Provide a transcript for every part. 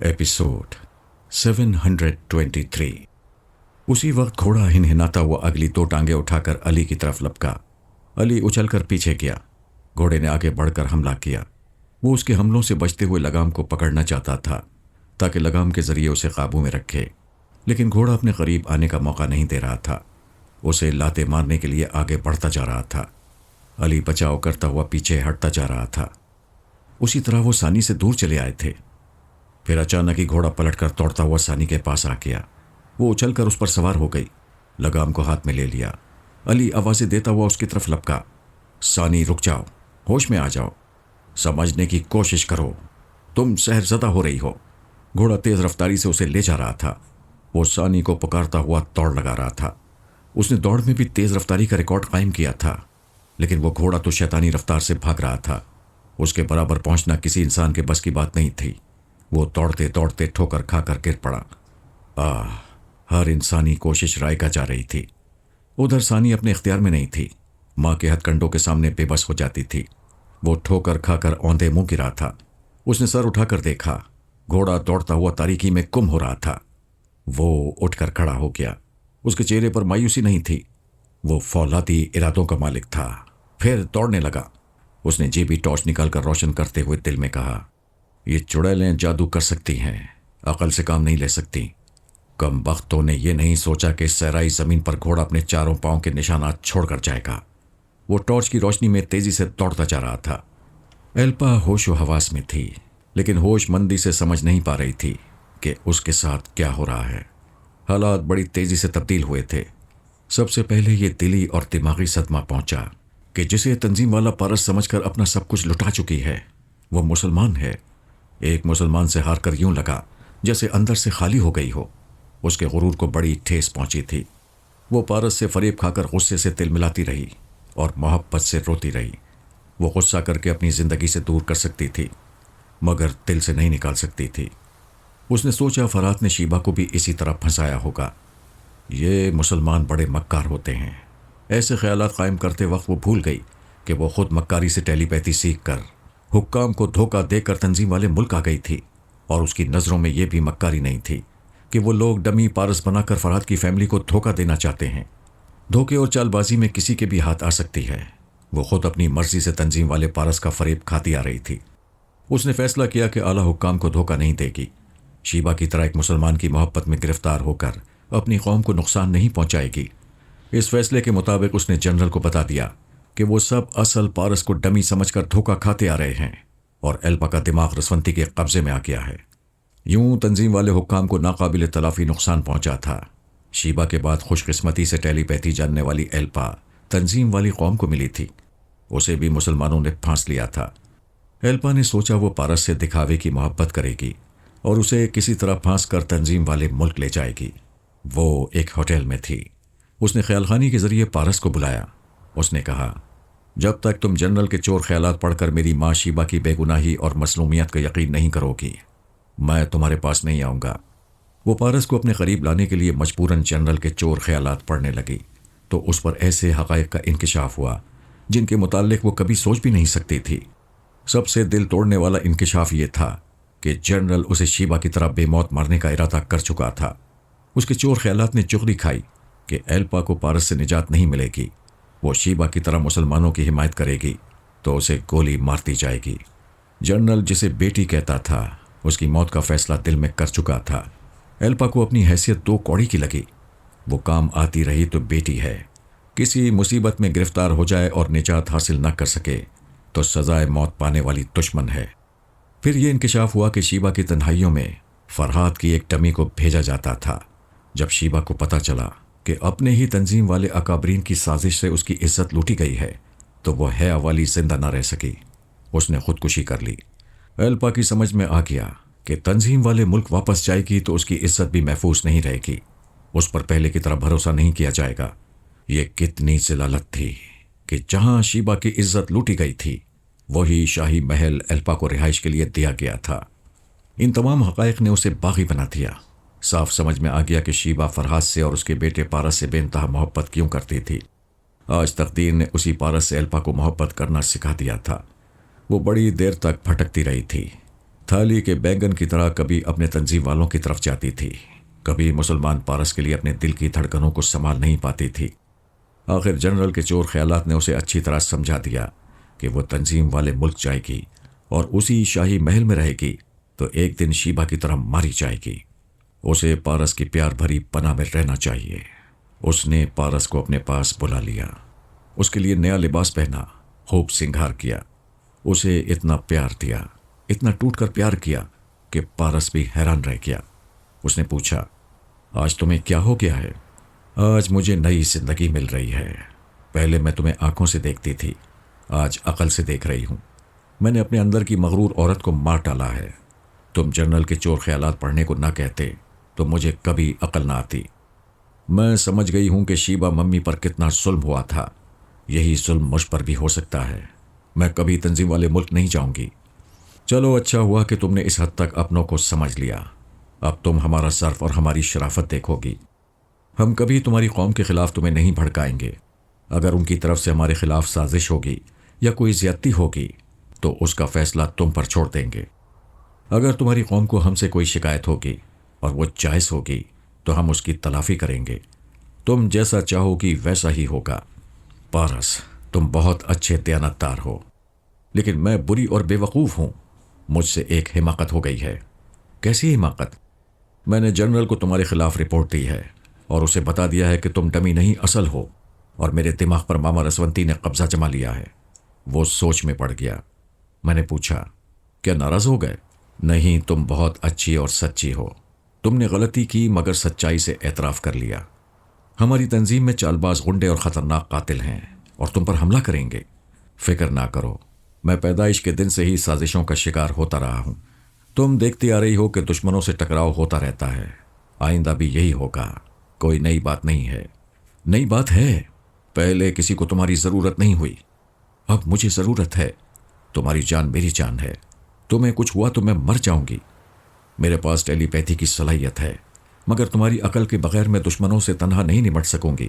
Episode 723। उसी वक्त घोड़ा हिनहिनाता हुआ अगली दो टांगे उठाकर अली की तरफ लपका। अली उछलकर पीछे गया। घोड़े ने आगे बढ़कर हमला किया। वो उसके हमलों से बचते हुए लगाम को पकड़ना चाहता था ताकि लगाम के जरिए उसे काबू में रखे, लेकिन घोड़ा अपने करीब आने का मौका नहीं दे रहा था। उसे लाते मारने के लिए आगे बढ़ता जा रहा था। अली बचाव करता हुआ पीछे हटता जा रहा था। उसी तरह वो सानी से दूर चले आए थे। फिर अचानक ही घोड़ा पलटकर दौड़ता हुआ सानी के पास आ गया। वो उछलकर उस पर सवार हो गई, लगाम को हाथ में ले लिया। अली आवाज़ें देता हुआ उसकी तरफ लपका। सानी रुक जाओ, होश में आ जाओ, समझने की कोशिश करो, तुम सहरज़दा हो रही हो। घोड़ा तेज़ रफ्तारी से उसे ले जा रहा था। वो सानी को पुकारता हुआ दौड़ लगा रहा था। उसने दौड़ में भी तेज़ रफ्तारी का रिकॉर्ड कायम किया था, लेकिन वो घोड़ा तो शैतानी रफ्तार से भाग रहा था। उसके बराबर पहुंचना किसी इंसान के बस की बात नहीं थी। वो दौड़ते दौड़ते ठोकर खाकर गिर पड़ा। हर इंसानी कोशिश रायगा जा रही थी। उधर सानी अपने इख्तियार में नहीं थी। माँ के हथकंडों के सामने बेबस हो जाती थी। वो ठोकर खाकर औंधे मुंह गिरा था। उसने सर उठाकर देखा, घोड़ा दौड़ता हुआ तारीकी में गुम हो रहा था। वो उठकर खड़ा हो गया। उसके चेहरे पर मायूसी नहीं थी। वो फौलादी इरादों का मालिक था। फिर दौड़ने लगा। उसने जेबी टॉर्च निकालकर रोशन करते हुए दिल में कहा, ये चुड़ैलें जादू कर सकती हैं, अकल से काम नहीं ले सकती। कम बख्तों ने यह नहीं सोचा कि सहराई जमीन पर घोड़ा अपने चारों पांव के निशानात छोड़कर जाएगा। वो टॉर्च की रोशनी में तेजी से दौड़ता जा रहा था। एल्पा होश व हवास में थी, लेकिन होशमंदी से समझ नहीं पा रही थी कि उसके साथ क्या हो रहा है। हालात बड़ी तेजी से तब्दील हुए थे। सबसे पहले ये दिली और दिमागी सदमा पहुंचा कि जिसे तंजीम वाला पारस समझकर अपना सब कुछ लुटा चुकी है, वो मुसलमान है। एक मुसलमान से हार कर यूं लगा जैसे अंदर से खाली हो गई हो। उसके गुरूर को बड़ी ठेस पहुंची थी। वो पारस से फरेब खाकर गुस्से से तिल मिलाती रही और मोहब्बत से रोती रही। वो गुस्सा करके अपनी ज़िंदगी से दूर कर सकती थी, मगर दिल से नहीं निकाल सकती थी। उसने सोचा फरात ने शीबा को भी इसी तरह फंसाया होगा। ये मुसलमान बड़े मक्कार होते हैं। ऐसे ख्यालात कायम करते वक्त वो भूल गई कि वो खुद मक्कारी से टेलीपैथी सीख कर हुक्काम को धोखा देकर तंजीम वाले मुल्क आ गई थी। और उसकी नज़रों में यह भी मक्कारी नहीं थी कि वो लोग डमी पारस बनाकर फरहाद की फैमिली को धोखा देना चाहते हैं। धोखे और चालबाजी में किसी के भी हाथ आ सकती है। वो खुद अपनी मर्जी से तंजीम वाले पारस का फरेब खाती आ रही थी। उसने फैसला किया कि आला हुक्काम को धोखा नहीं देगी। शीबा की तरह एक मुसलमान की मोहब्बत में गिरफ्तार होकर अपनी कौम को नुकसान नहीं पहुंचाएगी। इस फैसले के मुताबिक उसने जनरल को बता दिया कि वो सब असल पारस को डमी समझकर धोखा खाते आ रहे हैं और एल्पा का दिमाग रसवंती के कब्जे में आ गया है। यूं तंजीम वाले हुक्काम को नाकाबिल तलाफी नुकसान पहुंचा था। शीबा के बाद खुशकिस्मती से टेलीपैथी जानने वाली एल्पा तंजीम वाली कौम को मिली थी। उसे भी मुसलमानों ने फांस लिया था। एल्पा ने सोचा वो पारस से दिखावे की मोहब्बत करेगी और उसे किसी तरह फांस कर तंजीम वाले मुल्क ले जाएगी। वो एक होटल में थी। उसने ख्यालखानी के जरिए पारस को बुलाया। उसने कहा, जब तक तुम जनरल के चोर ख्यालात पढ़कर मेरी माँ शीबा की बेगुनाही और मसलूमियत का यकीन नहीं करोगी, मैं तुम्हारे पास नहीं आऊँगा। वो पारस को अपने करीब लाने के लिए मजबूरन जनरल के चोर ख्यालात पढ़ने लगी तो उस पर ऐसे हक़ाइक़ का इंकिशाफ हुआ जिनके मुताल्लिक़ वो कभी सोच भी नहीं सकती थी। सबसे दिल तोड़ने वाला इंकिशाफ ये था कि जनरल उसे शीबा की तरह बेमौत मारने का इरादा कर चुका था। उसके चोर ख्यालात ने चुगली खाई कि एल्पा को पारस से निजात नहीं मिलेगी। वो शीबा की तरह मुसलमानों की हिमायत करेगी तो उसे गोली मारती जाएगी। जनरल जिसे बेटी कहता था, उसकी मौत का फैसला दिल में कर चुका था। एल्पा को अपनी हैसियत दो कौड़ी की लगी। वो काम आती रही तो बेटी है, किसी मुसीबत में गिरफ्तार हो जाए और निजात हासिल न कर सके तो सजाए मौत पाने वाली दुश्मन है। फिर ये इंकिशाफ हुआ कि शीबा की तन्हाइयों में फरहाद की एक डमी को भेजा जाता था। जब शीबा को पता चला कि अपने ही तंजीम वाले अकाबरीन की साजिश से उसकी इज्जत लूटी गई है तो वो है वाली जिंदा न रह सकी। उसने खुदकुशी कर ली। एल्पा की समझ में आ गया कि तंजीम वाले मुल्क वापस जाएगी तो उसकी इज्जत भी महफूज नहीं रहेगी। उस पर पहले की तरह भरोसा नहीं किया जाएगा। ये कितनी जलालत थी कि जहां शीबा की इज्जत लूटी गई थी वही शाही महल एल्पा को रिहाइश के लिए दिया गया था। इन तमाम हक़ाइक़ ने उसे बागी बना दिया। साफ समझ में आ गया कि शीबा फरहाद से और उसके बेटे पारस से बेइंतहा मोहब्बत क्यों करती थी। आज तकदीर ने उसी पारस से एल्पा को मोहब्बत करना सिखा दिया था। वो बड़ी देर तक भटकती रही थी। تھالی کے बैंगन کی तरह کبھی اپنے تنظیم والوں کی طرف جاتی تھی، کبھی مسلمان پارس کے لیے اپنے دل کی دھڑکنوں کو سنبھال نہیں پاتی تھی۔ آخر جنرل کے چور خیالات نے اسے اچھی طرح سمجھا دیا کہ وہ تنظیم والے ملک جائے گی اور اسی شاہی محل میں رہے گی تو ایک دن شیبہ کی طرح ماری جائے گی۔ اسے پارس کی پیار بھری پناہ میں رہنا چاہیے۔ اس نے پارس کو اپنے پاس بلا لیا، اس کے لیے نیا لباس پہنا، خوب سنگھار کیا، اسے اتنا پیار دیا، اتنا ٹوٹ کر پیار کیا کہ پارس بھی حیران رہ گیا۔ اس نے پوچھا، آج تمہیں کیا ہو گیا ہے؟ آج مجھے نئی زندگی مل رہی ہے۔ پہلے میں تمہیں آنکھوں سے دیکھتی تھی، آج عقل سے دیکھ رہی ہوں۔ میں نے اپنے اندر کی مغرور عورت کو مار ڈالا ہے۔ تم جنرل کے چور خیالات پڑھنے کو نہ کہتے تو مجھے کبھی عقل نہ آتی۔ میں سمجھ گئی ہوں کہ شیبہ ممی پر کتنا ظلم ہوا تھا، یہی ظلم مجھ پر بھی ہو سکتا ہے۔ میں کبھی تنظیم والے ملک نہیں جاؤں گی۔ چلو اچھا ہوا کہ تم نے اس حد تک اپنوں کو سمجھ لیا۔ اب تم ہمارا صرف اور ہماری شرافت دیکھو گی۔ ہم کبھی تمہاری قوم کے خلاف تمہیں نہیں بھڑکائیں گے۔ اگر ان کی طرف سے ہمارے خلاف سازش ہوگی یا کوئی زیادتی ہوگی تو اس کا فیصلہ تم پر چھوڑ دیں گے۔ اگر تمہاری قوم کو ہم سے کوئی شکایت ہوگی اور وہ جائز ہوگی تو ہم اس کی تلافی کریں گے۔ تم جیسا چاہو گی ویسا ہی ہوگا۔ پارس، تم بہت اچھے دیانتدار ہو، لیکن میں بری اور بے وقوف ہوں۔ مجھ سے ایک حماقت ہو گئی ہے۔ کیسی حماقت؟ میں نے جنرل کو تمہارے خلاف رپورٹ دی ہے اور اسے بتا دیا ہے کہ تم ڈمی نہیں اصل ہو، اور میرے دماغ پر ماما رسونتی نے قبضہ جما لیا ہے۔ وہ سوچ میں پڑ گیا۔ میں نے پوچھا، کیا ناراض ہو گئے؟ نہیں، تم بہت اچھی اور سچی ہو۔ تم نے غلطی کی مگر سچائی سے اعتراف کر لیا۔ ہماری تنظیم میں چالباز غنڈے اور خطرناک قاتل ہیں اور تم پر حملہ کریں گے۔ فکر نہ کرو، میں پیدائش کے دن سے ہی سازشوں کا شکار ہوتا رہا ہوں۔ تم دیکھتی آ رہی ہو کہ دشمنوں سے ٹکراؤ ہوتا رہتا ہے، آئندہ بھی یہی ہوگا۔ کوئی نئی بات نہیں ہے۔ نئی بات ہے، پہلے کسی کو تمہاری ضرورت نہیں ہوئی، اب مجھے ضرورت ہے۔ تمہاری جان میری جان ہے، تمہیں کچھ ہوا تو میں مر جاؤں گی۔ میرے پاس ٹیلی پیتھی کی صلاحیت ہے، مگر تمہاری عقل کے بغیر میں دشمنوں سے تنہا نہیں نمٹ سکوں گی۔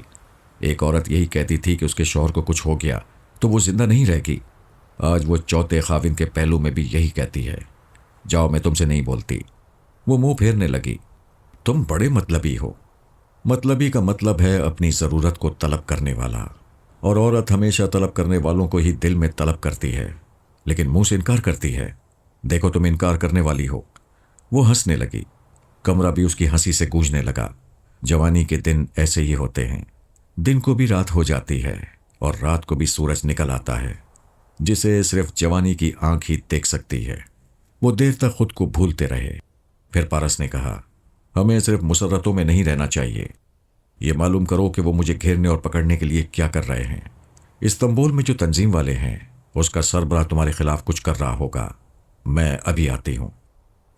ایک عورت یہی کہتی تھی کہ اس کے شوہر کو کچھ ہو گیا تو وہ زندہ نہیں رہے گی۔ آج وہ چوتھے خاوند کے پہلو میں بھی یہی کہتی ہے۔ جاؤ، میں تم سے نہیں بولتی۔ وہ منہ پھیرنے لگی۔ تم بڑے مطلبی ہو۔ مطلبی کا مطلب ہے اپنی ضرورت کو طلب کرنے والا، اور عورت ہمیشہ طلب کرنے والوں کو ہی دل میں طلب کرتی ہے لیکن منہ سے انکار کرتی ہے۔ دیکھو تم انکار کرنے والی ہو۔ وہ ہنسنے لگی، کمرہ بھی اس کی ہنسی سے گونجنے لگا۔ جوانی کے دن ایسے ہی ہوتے ہیں، دن کو بھی رات ہو جاتی ہے اور رات کو بھی سورج نکل آتا ہے، جسے صرف جوانی کی آنکھ ہی دیکھ سکتی ہے۔ وہ دیر تک خود کو بھولتے رہے۔ پھر پارس نے کہا، ہمیں صرف مسرتوں میں نہیں رہنا چاہیے۔ یہ معلوم کرو کہ وہ مجھے گھیرنے اور پکڑنے کے لیے کیا کر رہے ہیں۔ استنبول میں جو تنظیم والے ہیں اس کا سربراہ تمہارے خلاف کچھ کر رہا ہوگا۔ میں ابھی آتی ہوں۔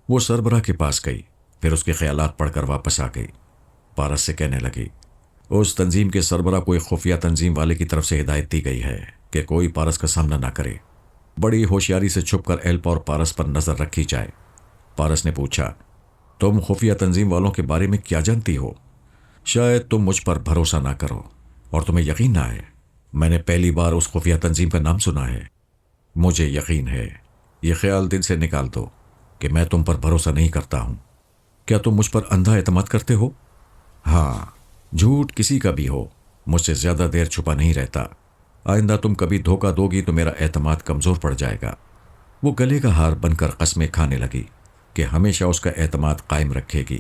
وہ سربراہ کے پاس گئی، پھر اس کے خیالات پڑھ کر واپس آ گئی۔ پارس سے کہنے لگی، اس تنظیم کے سربراہ کوئی خفیہ تنظیم والے کی طرف سے ہدایت دی گئی ہے کہ کوئی پارس کا سامنا نہ کرے۔ بڑی ہوشیاری سے چھپ کر ایلپا اور پارس پر نظر رکھی جائے۔ پارس نے پوچھا، تم خفیہ تنظیم والوں کے بارے میں کیا جانتی ہو؟ شاید تم مجھ پر بھروسہ نہ کرو اور تمہیں یقین نہ آئے۔ میں نے پہلی بار اس خفیہ تنظیم کا نام سنا ہے۔ مجھے یقین ہے، یہ خیال دل سے نکال دو کہ میں تم پر بھروسہ نہیں کرتا ہوں۔ کیا تم مجھ پر اندھا اعتماد کرتے ہو؟ ہاں، جھوٹ کسی کا بھی ہو، مجھ سے زیادہ دیر چھپا نہیں رہتا۔ آئندہ تم کبھی دھوکہ دو گی تو میرا اعتماد کمزور پڑ جائے گا۔ وہ گلے کا ہار بن کر قسمیں کھانے لگی کہ ہمیشہ اس کا اعتماد قائم رکھے گی۔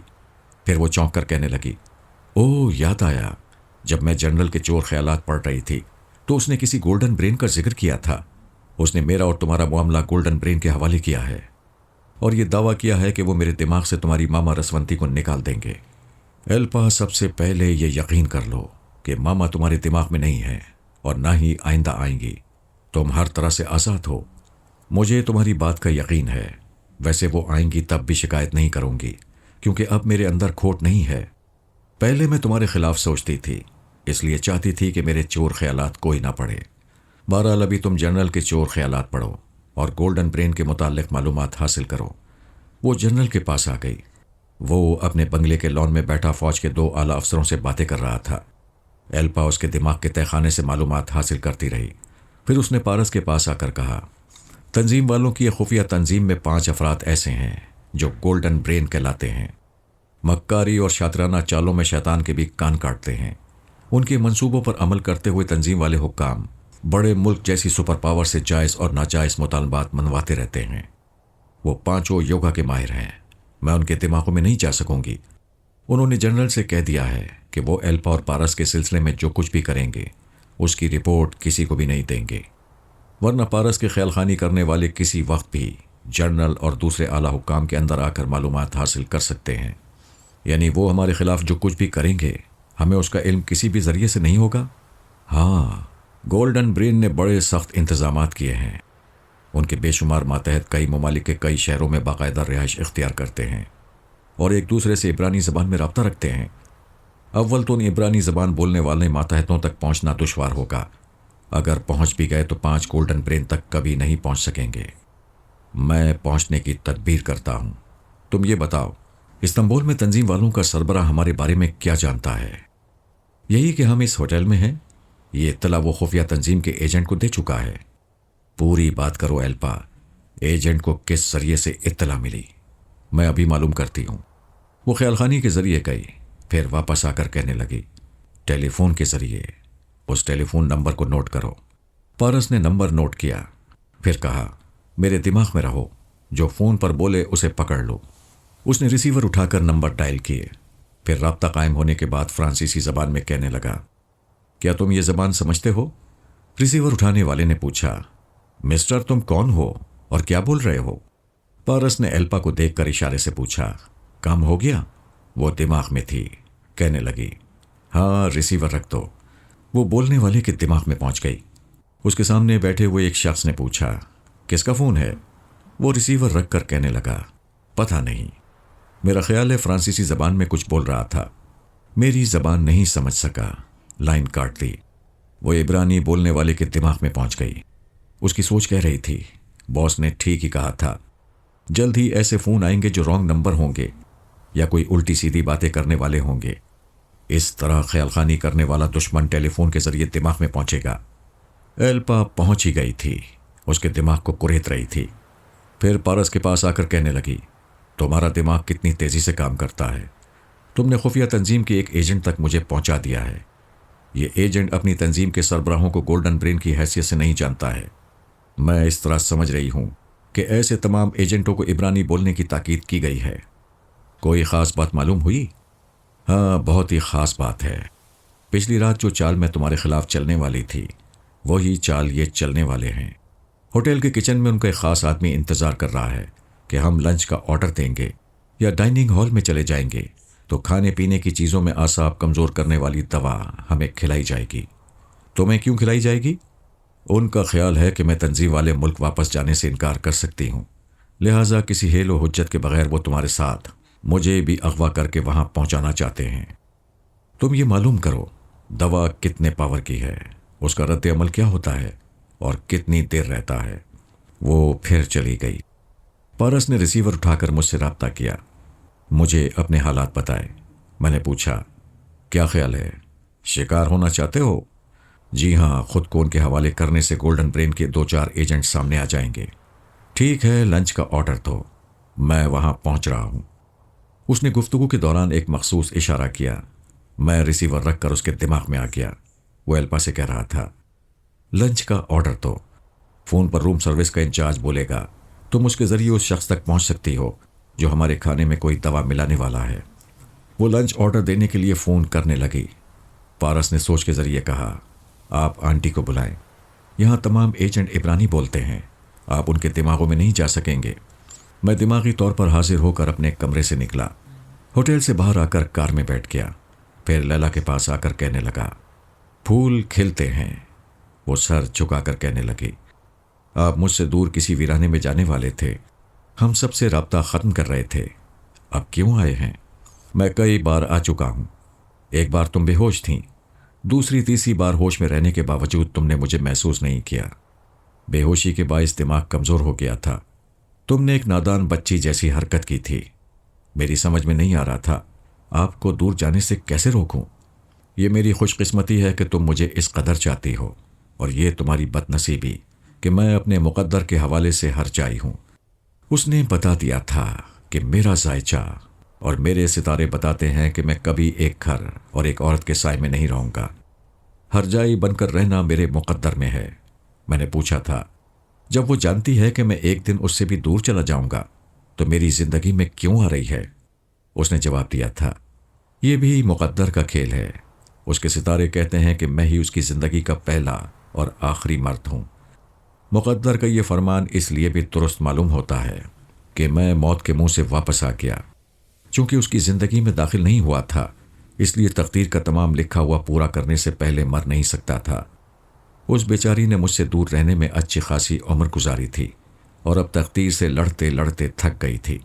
پھر وہ چونک کر کہنے لگی، اوہ، یاد آیا، جب میں جنرل کے چور خیالات پڑھ رہی تھی تو اس نے کسی گولڈن برین کا ذکر کیا تھا۔ اس نے میرا اور تمہارا معاملہ گولڈن برین کے حوالے کیا ہے اور یہ دعویٰ کیا ہے کہ وہ میرے دماغ سے تمہاری ماما رسونتی کو نکال دیں گے۔ ایلپا، سب سے پہلے یہ یقین کر لو کہ ماما تمہارے دماغ میں نہیں ہے اور نہ ہی آئندہ آئیں گی۔ تم ہر طرح سے آزاد ہو۔ مجھے تمہاری بات کا یقین ہے۔ ویسے وہ آئیں گی تب بھی شکایت نہیں کروں گی کیونکہ اب میرے اندر کھوٹ نہیں ہے۔ پہلے میں تمہارے خلاف سوچتی تھی، اس لیے چاہتی تھی کہ میرے چور خیالات کوئی نہ پڑھے۔ بہرحال ابھی تم جنرل کے چور خیالات پڑھو اور گولڈن برین کے متعلق معلومات حاصل کرو۔ وہ جنرل کے پاس آ گئی۔ وہ اپنے بنگلے کے لان میں بیٹھا فوج کے 2 اعلیٰ افسروں سے باتیں کر رہا تھا۔ ایلپا اس کے دماغ کے تہخانے سے معلومات حاصل کرتی رہی۔ پھر اس نے پارس کے پاس آ کر کہا، تنظیم والوں کی یہ خفیہ تنظیم میں 5 افراد ایسے ہیں جو گولڈن برین کہلاتے ہیں۔ مکاری اور شاطرانہ چالوں میں شیطان کے بھی کان کاٹتے ہیں۔ ان کے منصوبوں پر عمل کرتے ہوئے تنظیم والے حکام بڑے ملک جیسی سپر پاور سے جائز اور ناجائز مطالبات منواتے رہتے ہیں۔ وہ 5 یوگا کے ماہر ہیں، میں ان کے دماغوں میں نہیں جا سکوں گی۔ انہوں نے جنرل سے کہہ دیا ہے کہ وہ ایلپا اور پارس کے سلسلے میں جو کچھ بھی کریں گے اس کی رپورٹ کسی کو بھی نہیں دیں گے، ورنہ پارس کے خیال خانی کرنے والے کسی وقت بھی جنرل اور دوسرے اعلیٰ حکام کے اندر آ کر معلومات حاصل کر سکتے ہیں۔ یعنی وہ ہمارے خلاف جو کچھ بھی کریں گے ہمیں اس کا علم کسی بھی ذریعے سے نہیں ہوگا۔ ہاں، گولڈن برین نے بڑے سخت انتظامات کیے ہیں۔ ان کے بے شمار ماتحت کئی ممالک کے کئی شہروں میں باقاعدہ رہائش اختیار کرتے ہیں اور ایک دوسرے سے عبرانی زبان میں رابطہ رکھتے ہیں۔ اول تو ان عبرانی زبان بولنے والے ماتحتوں تک پہنچنا دشوار ہوگا۔ اگر پہنچ بھی گئے تو 5 گولڈن برین تک کبھی نہیں پہنچ سکیں گے۔ میں پہنچنے کی تدبیر کرتا ہوں۔ تم یہ بتاؤ، استنبول میں تنظیم والوں کا سربراہ ہمارے بارے میں کیا جانتا ہے؟ یہی کہ ہم اس ہوٹل میں ہیں۔ یہ اطلاع وہ خفیہ تنظیم کے ایجنٹ کو دے چکا ہے۔ پوری بات کرو ایلپا، ایجنٹ کو کس ذریعے سے اطلاع ملی؟ میں ابھی معلوم کرتی ہوں۔ وہ خیال خانی کے ذریعے گئی، پھر واپس آ کر کہنے لگی، ٹیلی فون کے ذریعے۔ اس ٹیلی فون نمبر کو نوٹ کرو۔ پارس نے نمبر نوٹ کیا، پھر کہا، میرے دماغ میں رہو، جو فون پر بولے اسے پکڑ لو۔ اس نے ریسیور اٹھا کر نمبر ڈائل کیے، پھر رابطہ قائم ہونے کے بعد فرانسیسی زبان میں کہنے لگا، کیا تم یہ زبان سمجھتے ہو؟ ریسیور اٹھانے والے نے پوچھا، مسٹر تم کون ہو اور کیا بول رہے ہو؟ پارس نے ایلپا کو دیکھ کر اشارے سے پوچھا، کام ہو گیا؟ وہ دماغ میں تھی، کہنے لگی، ہاں ریسیور رکھ دو۔ وہ بولنے والے کے دماغ میں پہنچ گئی۔ اس کے سامنے بیٹھے ہوئے ایک شخص نے پوچھا، کس کا فون ہے؟ وہ ریسیور رکھ کر کہنے لگا، پتہ نہیں، میرا خیال ہے فرانسیسی زبان میں کچھ بول رہا تھا، میری زبان نہیں سمجھ سکا، لائن کاٹ دی۔ وہ عبرانی بولنے والے کے دماغ میں پہنچ گئی۔ اس کی سوچ کہہ رہی تھی، باس نے ٹھیک ہی کہا تھا، جلد ہی ایسے فون آئیں گے جو رانگ نمبر ہوں گے یا کوئی الٹی سیدھی باتیں کرنے والے ہوں گے۔ اس طرح خیال خانی کرنے والا دشمن ٹیلی فون کے ذریعے دماغ میں پہنچے گا۔ ایلپا پہنچ ہی گئی تھی، اس کے دماغ کو کریت رہی تھی۔ پھر پارس کے پاس آ کر کہنے لگی، تمہارا دماغ کتنی تیزی سے کام کرتا ہے۔ تم نے خفیہ تنظیم کے ایک ایجنٹ تک مجھے پہنچا دیا ہے۔ یہ ایجنٹ اپنی تنظیم کے سربراہوں کو گولڈن برین کی حیثیت سے نہیں جانتا ہے۔ میں اس طرح سمجھ رہی ہوں کہ ایسے تمام ایجنٹوں کو عبرانی بولنے کی تاکید کی گئی ہے۔ کوئی خاص بات معلوم ہوئی؟ ہاں، بہت ہی خاص بات ہے۔ پچھلی رات جو چال میں تمہارے خلاف چلنے والی تھی، وہی چال یہ چلنے والے ہیں۔ ہوٹل کے کچن میں ان کا ایک خاص آدمی انتظار کر رہا ہے کہ ہم لنچ کا آرڈر دیں گے یا ڈائننگ ہال میں چلے جائیں گے تو کھانے پینے کی چیزوں میں اعصاب کمزور کرنے والی دوا ہمیں کھلائی جائے گی۔ تمہیں کیوں کھلائی جائے گی؟ ان کا خیال ہے کہ میں تنظیم والے ملک واپس جانے سے انکار کر سکتی ہوں، لہٰذا کسی ہیل و حجت کے بغیر وہ تمہارے ساتھ مجھے بھی اغوا کر کے وہاں پہنچانا چاہتے ہیں۔ تم یہ معلوم کرو، دوا کتنے پاور کی ہے، اس کا رد عمل کیا ہوتا ہے اور کتنی دیر رہتا ہے۔ وہ پھر چلی گئی۔ پارس نے ریسیور اٹھا کر مجھ سے رابطہ کیا، مجھے اپنے حالات بتائے۔ میں نے پوچھا، کیا خیال ہے، شکار ہونا چاہتے ہو؟ جی ہاں، خود کو ان کے حوالے کرنے سے گولڈن برین کے 2-4 ایجنٹ سامنے آ جائیں گے۔ ٹھیک ہے، لنچ کا آرڈر دو، میں وہاں پہنچ رہا ہوں۔ اس نے گفتگو کے دوران ایک مخصوص اشارہ کیا۔ میں ریسیور رکھ کر اس کے دماغ میں آ گیا۔ وہ ایلپا سے کہہ رہا تھا، لنچ کا آرڈر دو، فون پر روم سروس کا انچارج بولے گا، تم اس کے ذریعے اس شخص تک پہنچ سکتی ہو جو ہمارے کھانے میں کوئی دوا ملانے والا ہے۔ وہ لنچ آرڈر دینے کے لیے فون کرنے لگی۔ پارس نے سوچ کے ذریعے کہا، آپ آنٹی کو بلائیں، یہاں تمام ایجنٹ عبرانی بولتے ہیں، آپ ان کے دماغوں میں نہیں جا سکیں گے۔ میں دماغی طور پر حاضر ہو کر اپنے کمرے سے نکلا، ہوٹل سے باہر آ کر کار میں بیٹھ گیا، پھر لیلا کے پاس آ کر کہنے لگا، پھول کھلتے ہیں۔ وہ سر جھکا کر کہنے لگی، آپ مجھ سے دور کسی ویرانے میں جانے والے تھے، ہم سب سے رابطہ ختم کر رہے تھے، اب کیوں آئے ہیں؟ میں کئی بار آ چکا ہوں، ایک بار تم بے ہوش تھیں، دوسری تیسری بار ہوش میں رہنے کے باوجود تم نے مجھے محسوس نہیں کیا۔ بے ہوشی کے باعث دماغ کمزور ہو گیا تھا، تم نے ایک نادان بچی جیسی حرکت کی تھی، میری سمجھ میں نہیں آ رہا تھا آپ کو دور جانے سے کیسے روکوں۔ یہ میری خوش قسمتی ہے کہ تم مجھے اس قدر چاہتی ہو، اور یہ تمہاری بد نصیبی کہ میں اپنے مقدر کے حوالے سے ہرجائی ہوں۔ اس نے بتا دیا تھا کہ میرا ذائچہ اور میرے ستارے بتاتے ہیں کہ میں کبھی ایک گھر اور ایک عورت کے سائے میں نہیں رہوں گا۔ ہرجائی بن کر رہنا میرے مقدر میں ہے۔ میں نے پوچھا تھا، جب وہ جانتی ہے کہ میں ایک دن اس سے بھی دور چلا جاؤں گا تو میری زندگی میں کیوں آ رہی ہے؟ اس نے جواب دیا تھا، یہ بھی مقدر کا کھیل ہے۔ اس کے ستارے کہتے ہیں کہ میں ہی اس کی زندگی کا پہلا اور آخری مرد ہوں۔ مقدر کا یہ فرمان اس لیے بھی درست معلوم ہوتا ہے کہ میں موت کے منہ سے واپس آ گیا۔ چونکہ اس کی زندگی میں داخل نہیں ہوا تھا، اس لیے تقدیر کا تمام لکھا ہوا پورا کرنے سے پہلے مر نہیں سکتا تھا۔ اس بیچاری نے مجھ سے دور رہنے میں اچھی خاصی عمر گزاری تھی اور اب تقدیر سے لڑتے لڑتے تھک گئی تھی۔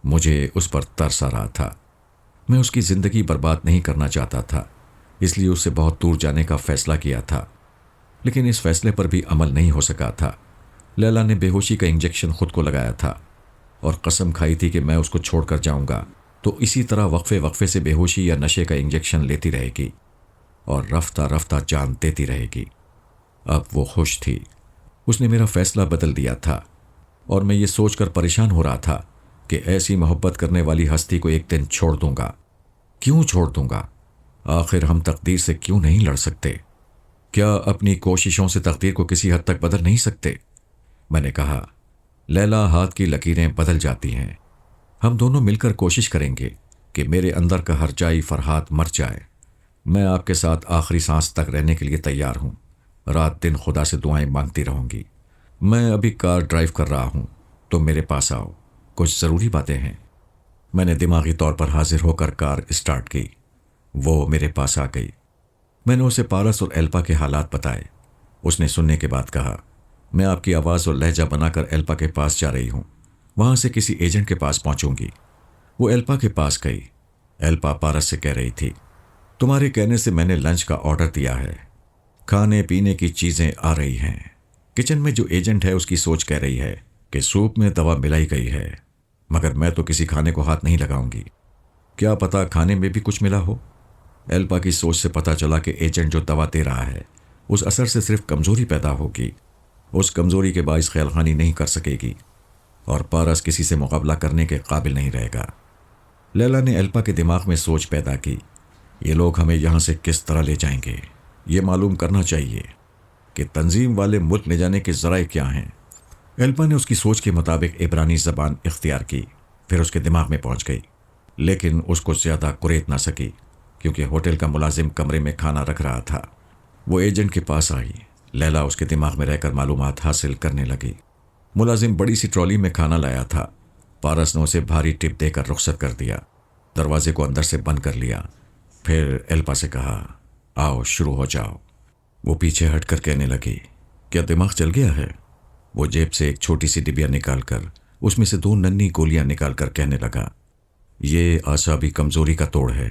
مجھے اس پر ترس آ رہا تھا۔ میں اس کی زندگی برباد نہیں کرنا چاہتا تھا، اس لیے اس سے بہت دور جانے کا فیصلہ کیا تھا، لیکن اس فیصلے پر بھی عمل نہیں ہو سکا تھا۔ لیلا نے بے ہوشی کا انجیکشن خود کو لگایا تھا اور قسم کھائی تھی کہ میں اس کو چھوڑ کر جاؤں گا تو اسی طرح وقفے وقفے سے بے ہوشی یا نشے کا انجیکشن لیتی رہے گی اور رفتہ رفتہ جان دیتی رہے گی۔ اب وہ خوش تھی۔ اس نے میرا فیصلہ بدل دیا تھا اور میں یہ سوچ کر پریشان ہو رہا تھا کہ ایسی محبت کرنے والی ہستی کو ایک دن چھوڑ دوں گا۔ کیوں چھوڑ دوں گا؟ آخر ہم تقدیر سے کیوں نہیں لڑ سکتے؟ کیا اپنی کوششوں سے تقدیر کو کسی حد تک بدل نہیں سکتے؟ میں نے کہا، لیلا، ہاتھ کی لکیریں بدل جاتی ہیں۔ ہم دونوں مل کر کوشش کریں گے کہ میرے اندر کا ہرجائی فرحات مر جائے۔ میں آپ کے ساتھ آخری سانس تک رہنے کے لیے تیار ہوں۔ رات دن خدا سے دعائیں مانگتی رہوں گی۔ میں ابھی کار ڈرائیو کر رہا ہوں، تم میرے پاس آؤ، کچھ ضروری باتیں ہیں۔ میں نے دماغی طور پر حاضر ہو کر کار اسٹارٹ کی۔ وہ میرے پاس آ گئی۔ میں نے اسے پارس اور ایلپا کے حالات بتائے۔ اس نے سننے کے بعد کہا، میں آپ کی آواز اور لہجہ بنا کر ایلپا کے پاس جا رہی ہوں، وہاں سے کسی ایجنٹ کے پاس پہنچوں گی۔ وہ ایلپا کے پاس گئی۔ ایلپا پارس سے کہہ رہی تھی، تمہارے کہنے سے میں نے لنچ کا آرڈر دیا ہے، کھانے پینے کی چیزیں آ رہی ہیں۔ کچن میں جو ایجنٹ ہے اس کی سوچ کہہ رہی ہے کہ سوپ میں دوا ملائی گئی ہے، مگر میں تو کسی کھانے کو ہاتھ نہیں لگاؤں گی۔ کیا پتا کھانے میں بھی کچھ ملا ہو؟ ایلپا کی سوچ سے پتہ چلا کہ ایجنٹ جو دوا دے رہا ہے اس اثر سے صرف کمزوری پیدا ہوگی۔ اس کمزوری کے باعث خیال خانی نہیں کر سکے گی اور پارس کسی سے مقابلہ کرنے کے قابل نہیں رہے گا۔ لیلا نے ایلپا کے دماغ میں سوچ پیدا کی، یہ لوگ ہمیں یہاں سے کس طرح لے جائیں گے؟ یہ معلوم کرنا چاہیے کہ تنظیم والے ملک لے جانے کے ذرائع کیا ہیں۔ ایلپا نے اس کی سوچ کے مطابق عبرانی زبان اختیار کی، پھر اس کے دماغ میں پہنچ گئی، لیکن اس کو زیادہ کریت نہ سکی کیونکہ ہوٹل کا ملازم کمرے میں کھانا رکھ رہا تھا۔ وہ ایجنٹ کے پاس آئی۔ لیلا اس کے دماغ میں رہ کر معلومات حاصل کرنے لگی۔ ملازم بڑی سی ٹرالی میں کھانا لایا تھا۔ پارس نے اسے بھاری ٹپ دے کر رخصت کر دیا، دروازے کو اندر سے بند کر لیا، پھر ایلپا سے کہا، آؤ شروع ہو جاؤ۔ وہ پیچھے ہٹ کر کہنے لگی، کیا دماغ چل گیا ہے؟ وہ جیب سے ایک چھوٹی سی ڈبیا نکال کر اس میں سے 2 ننھی گولیاں نکال کر کہنے لگا، یہ اعصابی کمزوری کا توڑ ہے،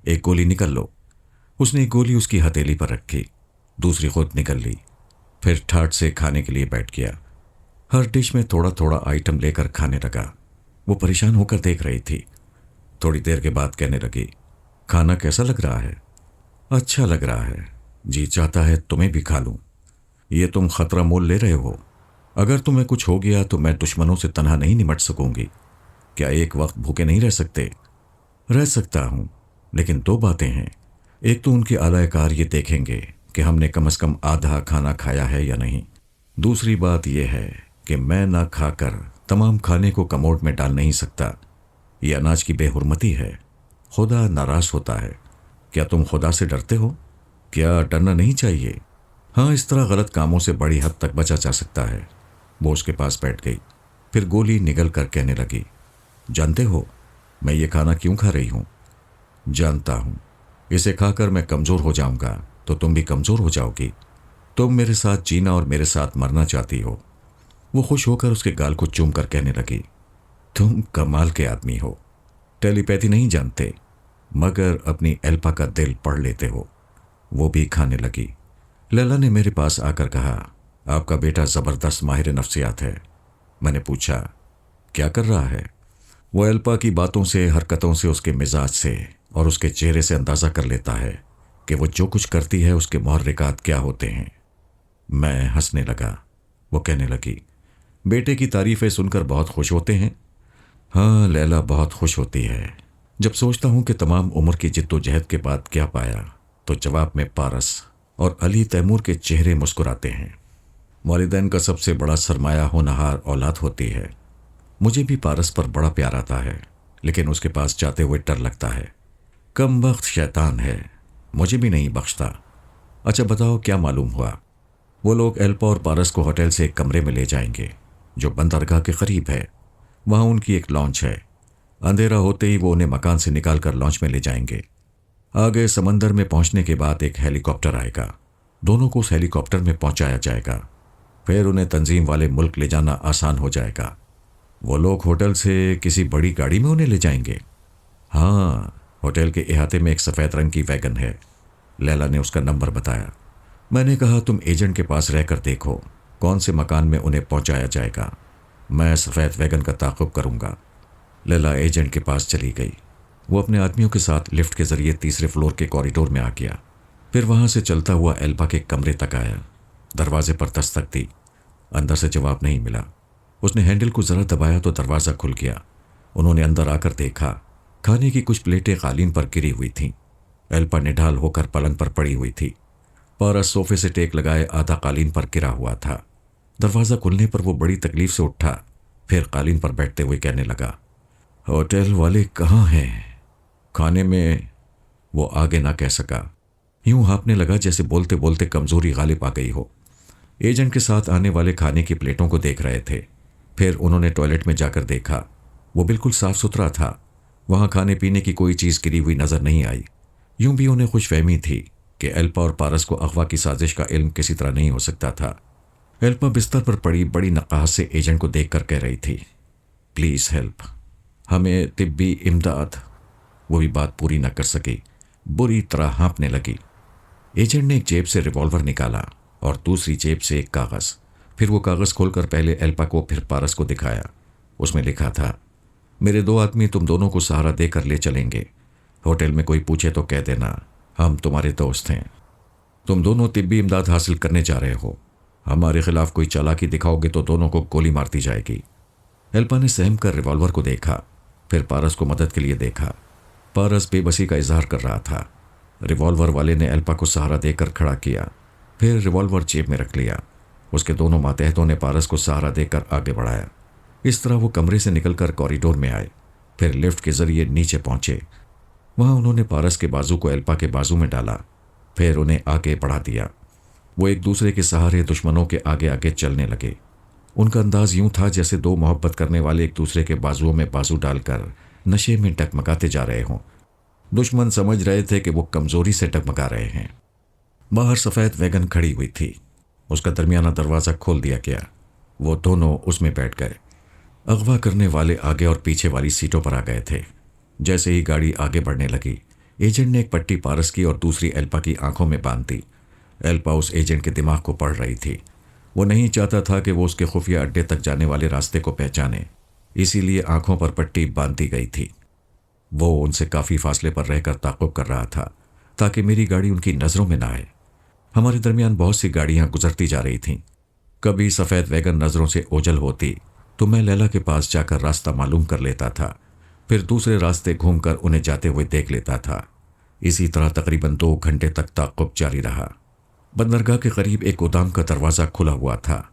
ایک گولی نکل لو۔ اس نے ایک گولی اس کی ہتھیلی پر رکھی، دوسری خود نکل لی، پھر ٹھاٹ سے کھانے کے لیے بیٹھ گیا۔ ہر ڈش میں تھوڑا تھوڑا آئٹم لے کر کھانے لگا۔ وہ پریشان ہو کر دیکھ رہی تھی۔ تھوڑی دیر کے بعد کہنے لگی، کھانا کیسا لگ رہا ہے؟ اچھا لگ رہا ہے، جی چاہتا ہے تمہیں بھی کھا لوں۔ یہ تم خطرہ مول لے رہے ہو، اگر تمہیں کچھ ہو گیا تو میں دشمنوں سے تنہا نہیں نمٹ سکوں گی۔ کیا ایک وقت بھوکے نہیں رہ سکتے؟ رہ سکتا ہوں، لیکن 2 باتیں ہیں۔ ایک تو ان کے اعلی کار یہ دیکھیں گے کہ ہم نے کم از کم آدھا کھانا کھایا ہے یا نہیں۔ دوسری بات یہ ہے کہ میں نہ کھا کر تمام کھانے کو کموڈ میں ڈال نہیں سکتا، یہ اناج کی بے حرمتی ہے، خدا ناراض ہوتا ہے۔ کیا تم خدا سے ڈرتے ہو؟ کیا ڈرنا نہیں چاہیے؟ ہاں، اس طرح غلط کاموں سے بڑی حد تک بچا جا سکتا ہے۔ وہ اس کے پاس بیٹھ گئی، پھر گولی نگل کر کہنے لگی، جانتے ہو میں یہ کھانا کیوں کھا رہی ہوں؟ جانتا ہوں، اسے کھا کر میں کمزور ہو جاؤں گا تو تم بھی کمزور ہو جاؤ گی۔ تم میرے ساتھ جینا اور میرے ساتھ مرنا چاہتی ہو۔ وہ خوش ہو کر اس کے گال کو چوم کر کہنے لگی، تم کمال کے آدمی ہو، ٹیلی پیتھی نہیں جانتے مگر اپنی ایلپا کا دل پڑھ لیتے ہو۔ وہ بھی کھانے لگی۔ لیلا نے میرے پاس آ کر کہا، آپ کا بیٹا زبردست ماہر نفسیات ہے۔ میں نے پوچھا، کیا کر رہا ہے؟ وہ ایلپا کی باتوں سے، حرکتوں سے، اس کے مزاج سے اور اس کے چہرے سے اندازہ کر لیتا ہے کہ وہ جو کچھ کرتی ہے اس کے محرکات کیا ہوتے ہیں۔ میں ہنسنے لگا۔ वो कहने लगी। बेटे की तारीफें सुनकर बहुत खुश होते हैं? हाँ, लैला बहुत खुश होती है। जब सोचता हूँ कि तमाम उम्र की जिद्दोजहद के बाद क्या पाया, तो जवाब में पारस और अली तैमूर के चेहरे मुस्कुराते हैं। वालिदैन का सबसे बड़ा सरमाया होनहार औलाद होती है। मुझे भी पारस पर बड़ा प्यार आता है, लेकिन उसके पास जाते हुए डर लगता है। कम वक्त शैतान है, मुझे भी नहीं बख्शता। अच्छा बताओ, क्या मालूम हुआ? वो लोग एल्पा और पारस को होटल से एक कमरे में ले जाएंगे जो बंदरगाह के करीब है। वहाँ उनकी एक लॉन्च है। अंधेरा होते ही वो उन्हें मकान से निकालकर लॉन्च में ले जाएंगे। आगे समंदर में पहुंचने के बाद एक हेलीकॉप्टर आएगा। दोनों को उस हेलीकॉप्टर में पहुंचाया जाएगा। फिर उन्हें तंजीम वाले मुल्क ले जाना आसान हो जाएगा। वो लोग होटल से किसी बड़ी गाड़ी में उन्हें ले जाएंगे। हाँ, होटल के इहाते में एक सफ़ेद रंग की वैगन है। लैला ने उसका नंबर बताया। मैंने कहा, तुम एजेंट के पास रहकर देखो कौन से मकान में उन्हें पहुंचाया जाएगा। मैं सफ़ेद वैगन का ताक़ुब करूंगा। लैला एजेंट के पास चली गई। वो अपने आदमियों के साथ लिफ्ट के जरिए तीसरे फ्लोर के कॉरिडोर में आ गया। फिर वहां से चलता हुआ एल्पा के कमरे तक आया। दरवाजे पर दस्तक दी। अंदर से जवाब नहीं मिला। उसने हैंडल को ज़रा दबाया तो दरवाज़ा खुल गया। उन्होंने अंदर आकर देखा। खाने की कुछ प्लेटें कालीन पर गिरी हुई थीं। एल्पा निढाल होकर पलंग पर पड़ी हुई थी। पारस सोफे से टेक लगाए आधा कालीन पर गिरा हुआ था। दरवाज़ा खुलने पर वो बड़ी तकलीफ से उठा। फिर कालीन पर बैठते हुए कहने लगा, होटल वाले कहाँ हैं? खाने में वो आगे ना कह सका। यूं हाँफने लगा जैसे बोलते बोलते कमजोरी गालिब आ गई हो। एजेंट के साथ आने वाले खाने की प्लेटों को देख रहे थे। फिर उन्होंने टॉयलेट में जाकर देखा। वो बिल्कुल साफ सुथरा था। वहाँ खाने पीने की कोई चीज़ गिरी हुई नजर नहीं आई। यूं भी उन्हें खुशफहमी थी कि एल्पा और पारस को अगवा की साजिश का इल्म किसी तरह नहीं हो सकता था। एल्पा बिस्तर पर पड़ी बड़ी नकाहत से एजेंट को देखकर कह रही थी, प्लीज़ हेल्प, हमें तिब्बी इमदाद। वो भी बात पूरी न कर सकी, बुरी तरह हाँफने लगी। एजेंट ने एक जेब से रिवॉल्वर निकाला और दूसरी जेब से एक कागज़। फिर वो कागज़ खोलकर पहले एल्पा को फिर पारस को दिखाया। उसमें लिखा था, मेरे 2 आदमी तुम दोनों को सहारा देकर ले चलेंगे। होटल में कोई पूछे तो कह देना हम तुम्हारे दोस्त हैं। तुम दोनों तिब्बी इमदाद हासिल करने जा रहे हो। हमारे खिलाफ कोई चालाकी दिखाओगे तो दोनों को गोली मार दी जाएगी। एल्पा ने सहम कर रिवॉल्वर को देखा, फिर पारस को मदद के लिए देखा। पारस बेबसी का इजहार कर रहा था। रिवॉल्वर वाले ने एल्पा को सहारा देकर खड़ा किया, फिर रिवॉल्वर जेब में रख लिया। उसके दोनों मातहतों ने पारस को सहारा देकर आगे बढ़ाया। इस तरह वो कमरे से निकलकर कॉरिडोर में आए। फिर लिफ्ट के जरिए नीचे पहुंचे। वहां उन्होंने पारस के बाजू को एल्पा के बाजू में डाला, फिर उन्हें आगे बढ़ा दिया। वो एक दूसरे के सहारे दुश्मनों के आगे आगे चलने लगे। उनका अंदाज यूं था जैसे 2 मोहब्बत करने वाले एक दूसरे के बाजुओं में बाजू डालकर नशे में डगमगाते जा रहे हों। दुश्मन समझ रहे थे कि वो कमजोरी से डगमगा रहे हैं। बाहर सफ़ेद वैगन खड़ी हुई थी। उसका दरमियाना दरवाज़ा खोल दिया गया। वो दोनों उसमें बैठ गए। अगवा करने वाले आगे और पीछे वाली सीटों पर आ गए थे। जैसे ही गाड़ी आगे बढ़ने लगी, एजेंट ने एक पट्टी पारस की और दूसरी एल्पा की आंखों में बांध दी। एल्पा उस एजेंट के दिमाग को पढ़ रही थी। वो नहीं चाहता था कि वो उसके खुफिया अड्डे तक जाने वाले रास्ते को पहचाने, इसीलिए आंखों पर पट्टी बांध दी गई थी। वो उनसे काफ़ी फासले पर रहकर ताक़ुब कर रहा था ताकि मेरी गाड़ी उनकी नज़रों में ना आए। हमारे दरमियान बहुत सी गाड़ियाँ गुजरती जा रही थीं। कभी सफ़ेद वैगन नज़रों से ओझल होती तो मैं लैला के पास जाकर रास्ता मालूम कर लेता था, फिर दूसरे रास्ते घूमकर उन्हें जाते हुए देख लेता था। इसी तरह तकरीबन 2 घंटे तक ताक़ुब जारी रहा। बंदरगाह के करीब एक गोदाम का दरवाज़ा खुला हुआ था।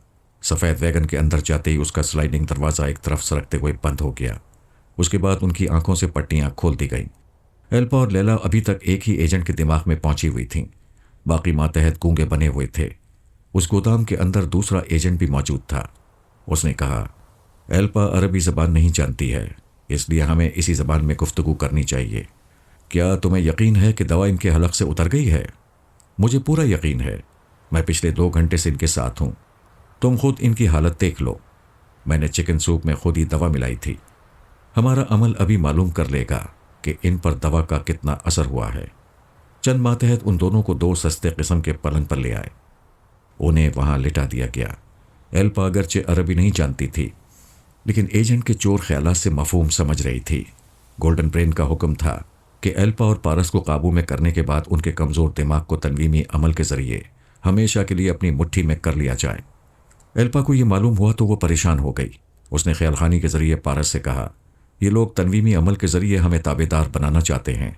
सफ़ेद वैगन के अंदर जाते ही उसका स्लाइडिंग दरवाज़ा एक तरफ सरकते हुए बंद हो गया। उसके बाद उनकी आंखों से पट्टियां खोल दी गईं। एल्पा और लैला अभी तक एक ही एजेंट के दिमाग में पहुंची हुई थीं। बाकी मातहत गूंगे बने हुए थे। उस गोदाम के अंदर दूसरा एजेंट भी मौजूद था। उसने कहा, एल्पा अरबी ज़बान नहीं जानती है, इसलिए हमें इसी ज़बान में गुफ्तगू करनी चाहिए। क्या तुम्हें यकीन है कि दवा इनके हलक से उतर गई है? मुझे पूरा यकीन है। मैं पिछले 2 घंटे से इनके साथ हूँ। तुम खुद इनकी हालत देख लो। मैंने चिकन सूप में खुद ही दवा मिलाई थी। हमारा अमल अभी मालूम कर लेगा कि इन पर दवा का कितना असर हुआ है। चंद मातहत उन दोनों को 2 सस्ते किस्म के पलंग पर ले आए। उन्हें वहां लिटा दिया गया। एल्पा अगरचे अरबी नहीं जानती थी, लेकिन एजेंट के चोर ख्यालात से मफहूम समझ रही थी। गोल्डन ब्रेन का हुक्म था कि एल्पा और पारस को काबू में करने के बाद उनके कमज़ोर दिमाग को तनवीमी अमल के ज़रिए हमेशा के लिए अपनी मुट्ठी में कर लिया जाए। एल्पा को ये मालूम हुआ तो वो परेशान हो गई। उसने ख्याल खानी के ज़रिए पारस से कहा, ये लोग तनवीमी अमल के ज़रिए हमें ताबेदार बनाना चाहते हैं।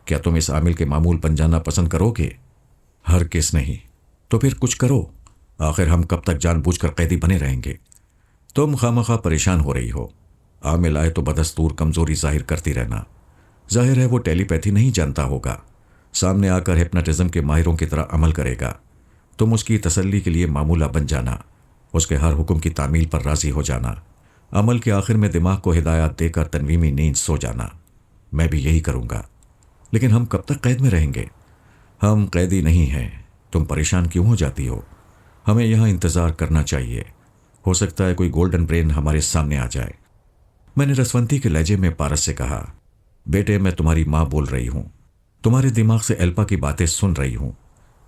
क्या तुम इस आमिल के मामूल बन जाना पसंद करोगे? हरगिज़ नहीं। तो फिर कुछ करो, आखिर हम कब तक जानबूझकर कैदी बने रहेंगे? तुम खामखा परेशान हो रही हो। आमिल आए तो बदस्तूर कमज़ोरी जाहिर करती रहना। जाहिर है वो टेलीपैथी नहीं जानता होगा, सामने आकर हिप्नोटिज्म के माहिरों की तरह अमल करेगा। तुम उसकी तसल्ली के लिए मामूला बन जाना, उसके हर हुक्म की तामील पर राज़ी हो जाना, अमल के आखिर में दिमाग को हिदायत देकर तनवीमी नींद सो जाना। मैं भी यही करूँगा। लेकिन हम कब तक कैद में रहेंगे? हम कैदी नहीं हैं। तुम परेशान क्यों हो जाती हो? हमें यहाँ इंतज़ार करना चाहिए। हो सकता है कोई गोल्डन ब्रेन हमारे सामने आ जाए। मैंने रसवंती के लहजे में पारस से कहा, बेटे मैं तुम्हारी माँ बोल रही हूँ। तुम्हारे दिमाग से एल्पा की बातें सुन रही हूँ।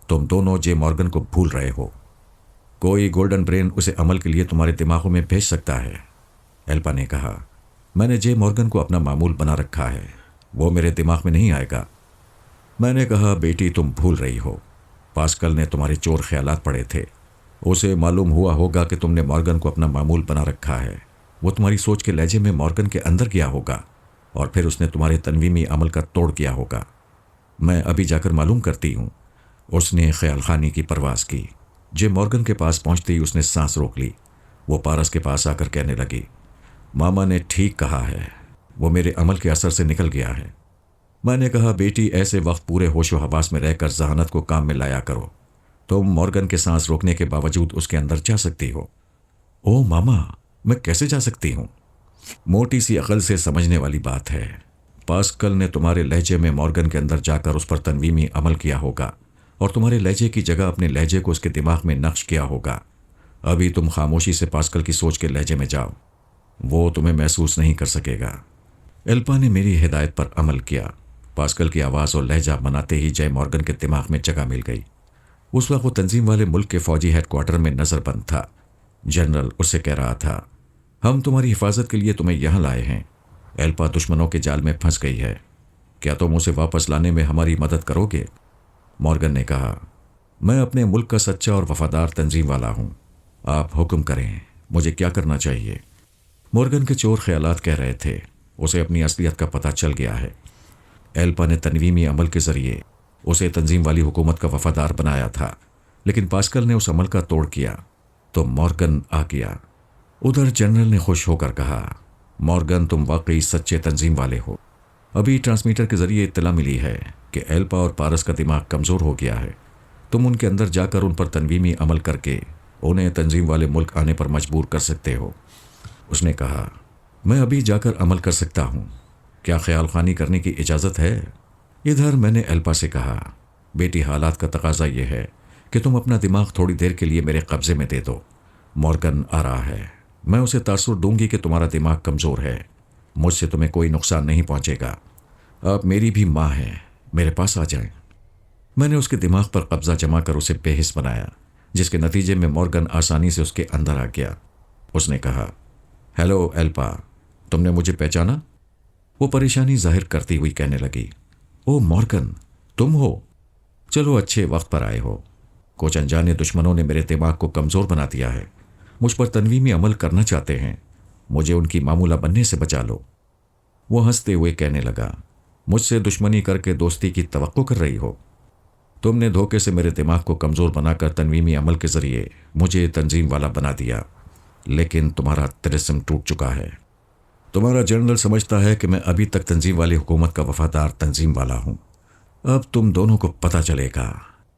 तुम दोनों जे मॉर्गन को भूल रहे हो। कोई गोल्डन ब्रेन उसे अमल के लिए तुम्हारे दिमागों में भेज सकता है। एल्पा ने कहा, मैंने जे मॉर्गन को अपना मामूल बना रखा है, वो मेरे दिमाग में नहीं आएगा। मैंने कहा, बेटी तुम भूल रही हो। पास्कल ने तुम्हारे चोर ख्यालात पढ़े थे। उसे मालूम हुआ होगा कि तुमने मॉर्गन को अपना मामूल बना रखा है। वो तुम्हारी सोच के लहजे में मॉर्गन के अंदर गया होगा और फिर उसने तुम्हारे तनवीमी अमल का तोड़ किया होगा। मैं अभी जाकर मालूम करती हूँ। उसने ख्याल खानी की परवाज़ की। जे मॉर्गन के पास पहुँचते ही उसने सांस रोक ली। वो पारस के पास आकर कहने लगी, मामा ने ठीक कहा है, वो मेरे अमल के असर से निकल गया है। मैंने कहा, बेटी ऐसे वक्त पूरे होशो हवास में रहकर जहानत को काम में लाया करो। तुम मॉर्गन के सांस रोकने के बावजूद उसके अंदर जा सकती हो। ओ मामा, मैं कैसे जा सकती हूँ? मोटी सी अकल से समझने वाली बात है। पास्कल ने तुम्हारे लहजे में मॉर्गन के अंदर जाकर उस पर तनवीमी अमल किया होगा और तुम्हारे लहजे की जगह अपने लहजे को उसके दिमाग में नक्श किया होगा। अभी तुम खामोशी से पास्कल की सोच के लहजे में जाओ, वो तुम्हें महसूस नहीं कर सकेगा। एल्पा ने मेरी हिदायत पर अमल किया। पास्कल की आवाज़ और लहजा बनाते ही जय मॉर्गन के दिमाग में जगह मिल गई। उस वक्त वो तंजीम वाले मुल्क के फौजी हेडक्वार्टर में नज़रबंद था। जनरल उससे कह रहा था, हम तुम्हारी हिफाजत के लिए तुम्हें यहाँ लाए हैं। एल्पा दुश्मनों के जाल में फंस गई है। क्या तुम उसे वापस लाने में हमारी मदद करोगे? मॉर्गन ने कहा, मैं अपने मुल्क का सच्चा और वफादार तंजीम वाला हूँ। आप हुक्म करें, मुझे क्या करना चाहिए? मॉर्गन के चोर ख्यालात कह रहे थे, उसे अपनी असलियत का पता चल गया है। एल्पा ने तनवीमी अमल के ज़रिए उसे तंजीम वाली हुकूमत का वफादार बनाया था, लेकिन पास्कल ने उस अमल का तोड़ किया तो मॉर्गन आ गया। उधर जनरल ने खुश होकर कहा, मॉर्गन तुम वाकई सच्चे तंजीम वाले हो। अभी ट्रांसमीटर के ज़रिए इत्तला मिली है कि एल्पा और पारस का दिमाग कमज़ोर हो गया है। तुम उनके अंदर जाकर उन पर तनवीमी अमल करके उन्हें तंजीम वाले मुल्क आने पर मजबूर कर सकते हो। उसने कहा, मैं अभी जाकर अमल कर सकता हूँ। क्या ख्याल खानी करने की इजाज़त है? इधर मैंने एल्पा से कहा, बेटी हालात का तकाजा ये है कि तुम अपना दिमाग थोड़ी देर के लिए मेरे कब्ज़े में दे दो। मॉर्गन आ रहा है, मैं उसे तासुर दूंगी कि तुम्हारा दिमाग कमज़ोर है, मुझसे तुम्हें कोई नुकसान नहीं पहुंचेगा। आप मेरी भी माँ हैं, मेरे पास आ जाएं। मैंने उसके दिमाग पर कब्ज़ा जमा कर उसे बेहिस बनाया, जिसके नतीजे में मॉर्गन आसानी से उसके अंदर आ गया। उसने कहा, हेलो एल्पा, तुमने मुझे पहचाना? वो परेशानी जाहिर करती हुई कहने लगी, ओ मॉर्गन, तुम हो? चलो अच्छे वक्त पर आए हो। कुछ अनजाने दुश्मनों ने मेरे दिमाग को कमज़ोर बना दिया है, मुझ पर तनवीमी अमल करना चाहते हैं। मुझे उनकी मामूला बनने से बचा लो। वो हंसते हुए कहने लगा, मुझसे दुश्मनी करके दोस्ती की तवक्को कर रही हो? तुमने धोखे से मेरे दिमाग को कमज़ोर बनाकर तनवीमी अमल के ज़रिए मुझे तंजीम वाला बना दिया, लेकिन तुम्हारा तिलिस्म टूट चुका है। तुम्हारा जनरल समझता है कि मैं अभी तक तंजीम वाली हुकूमत का वफादार तंजीम वाला हूँ। अब तुम दोनों को पता चलेगा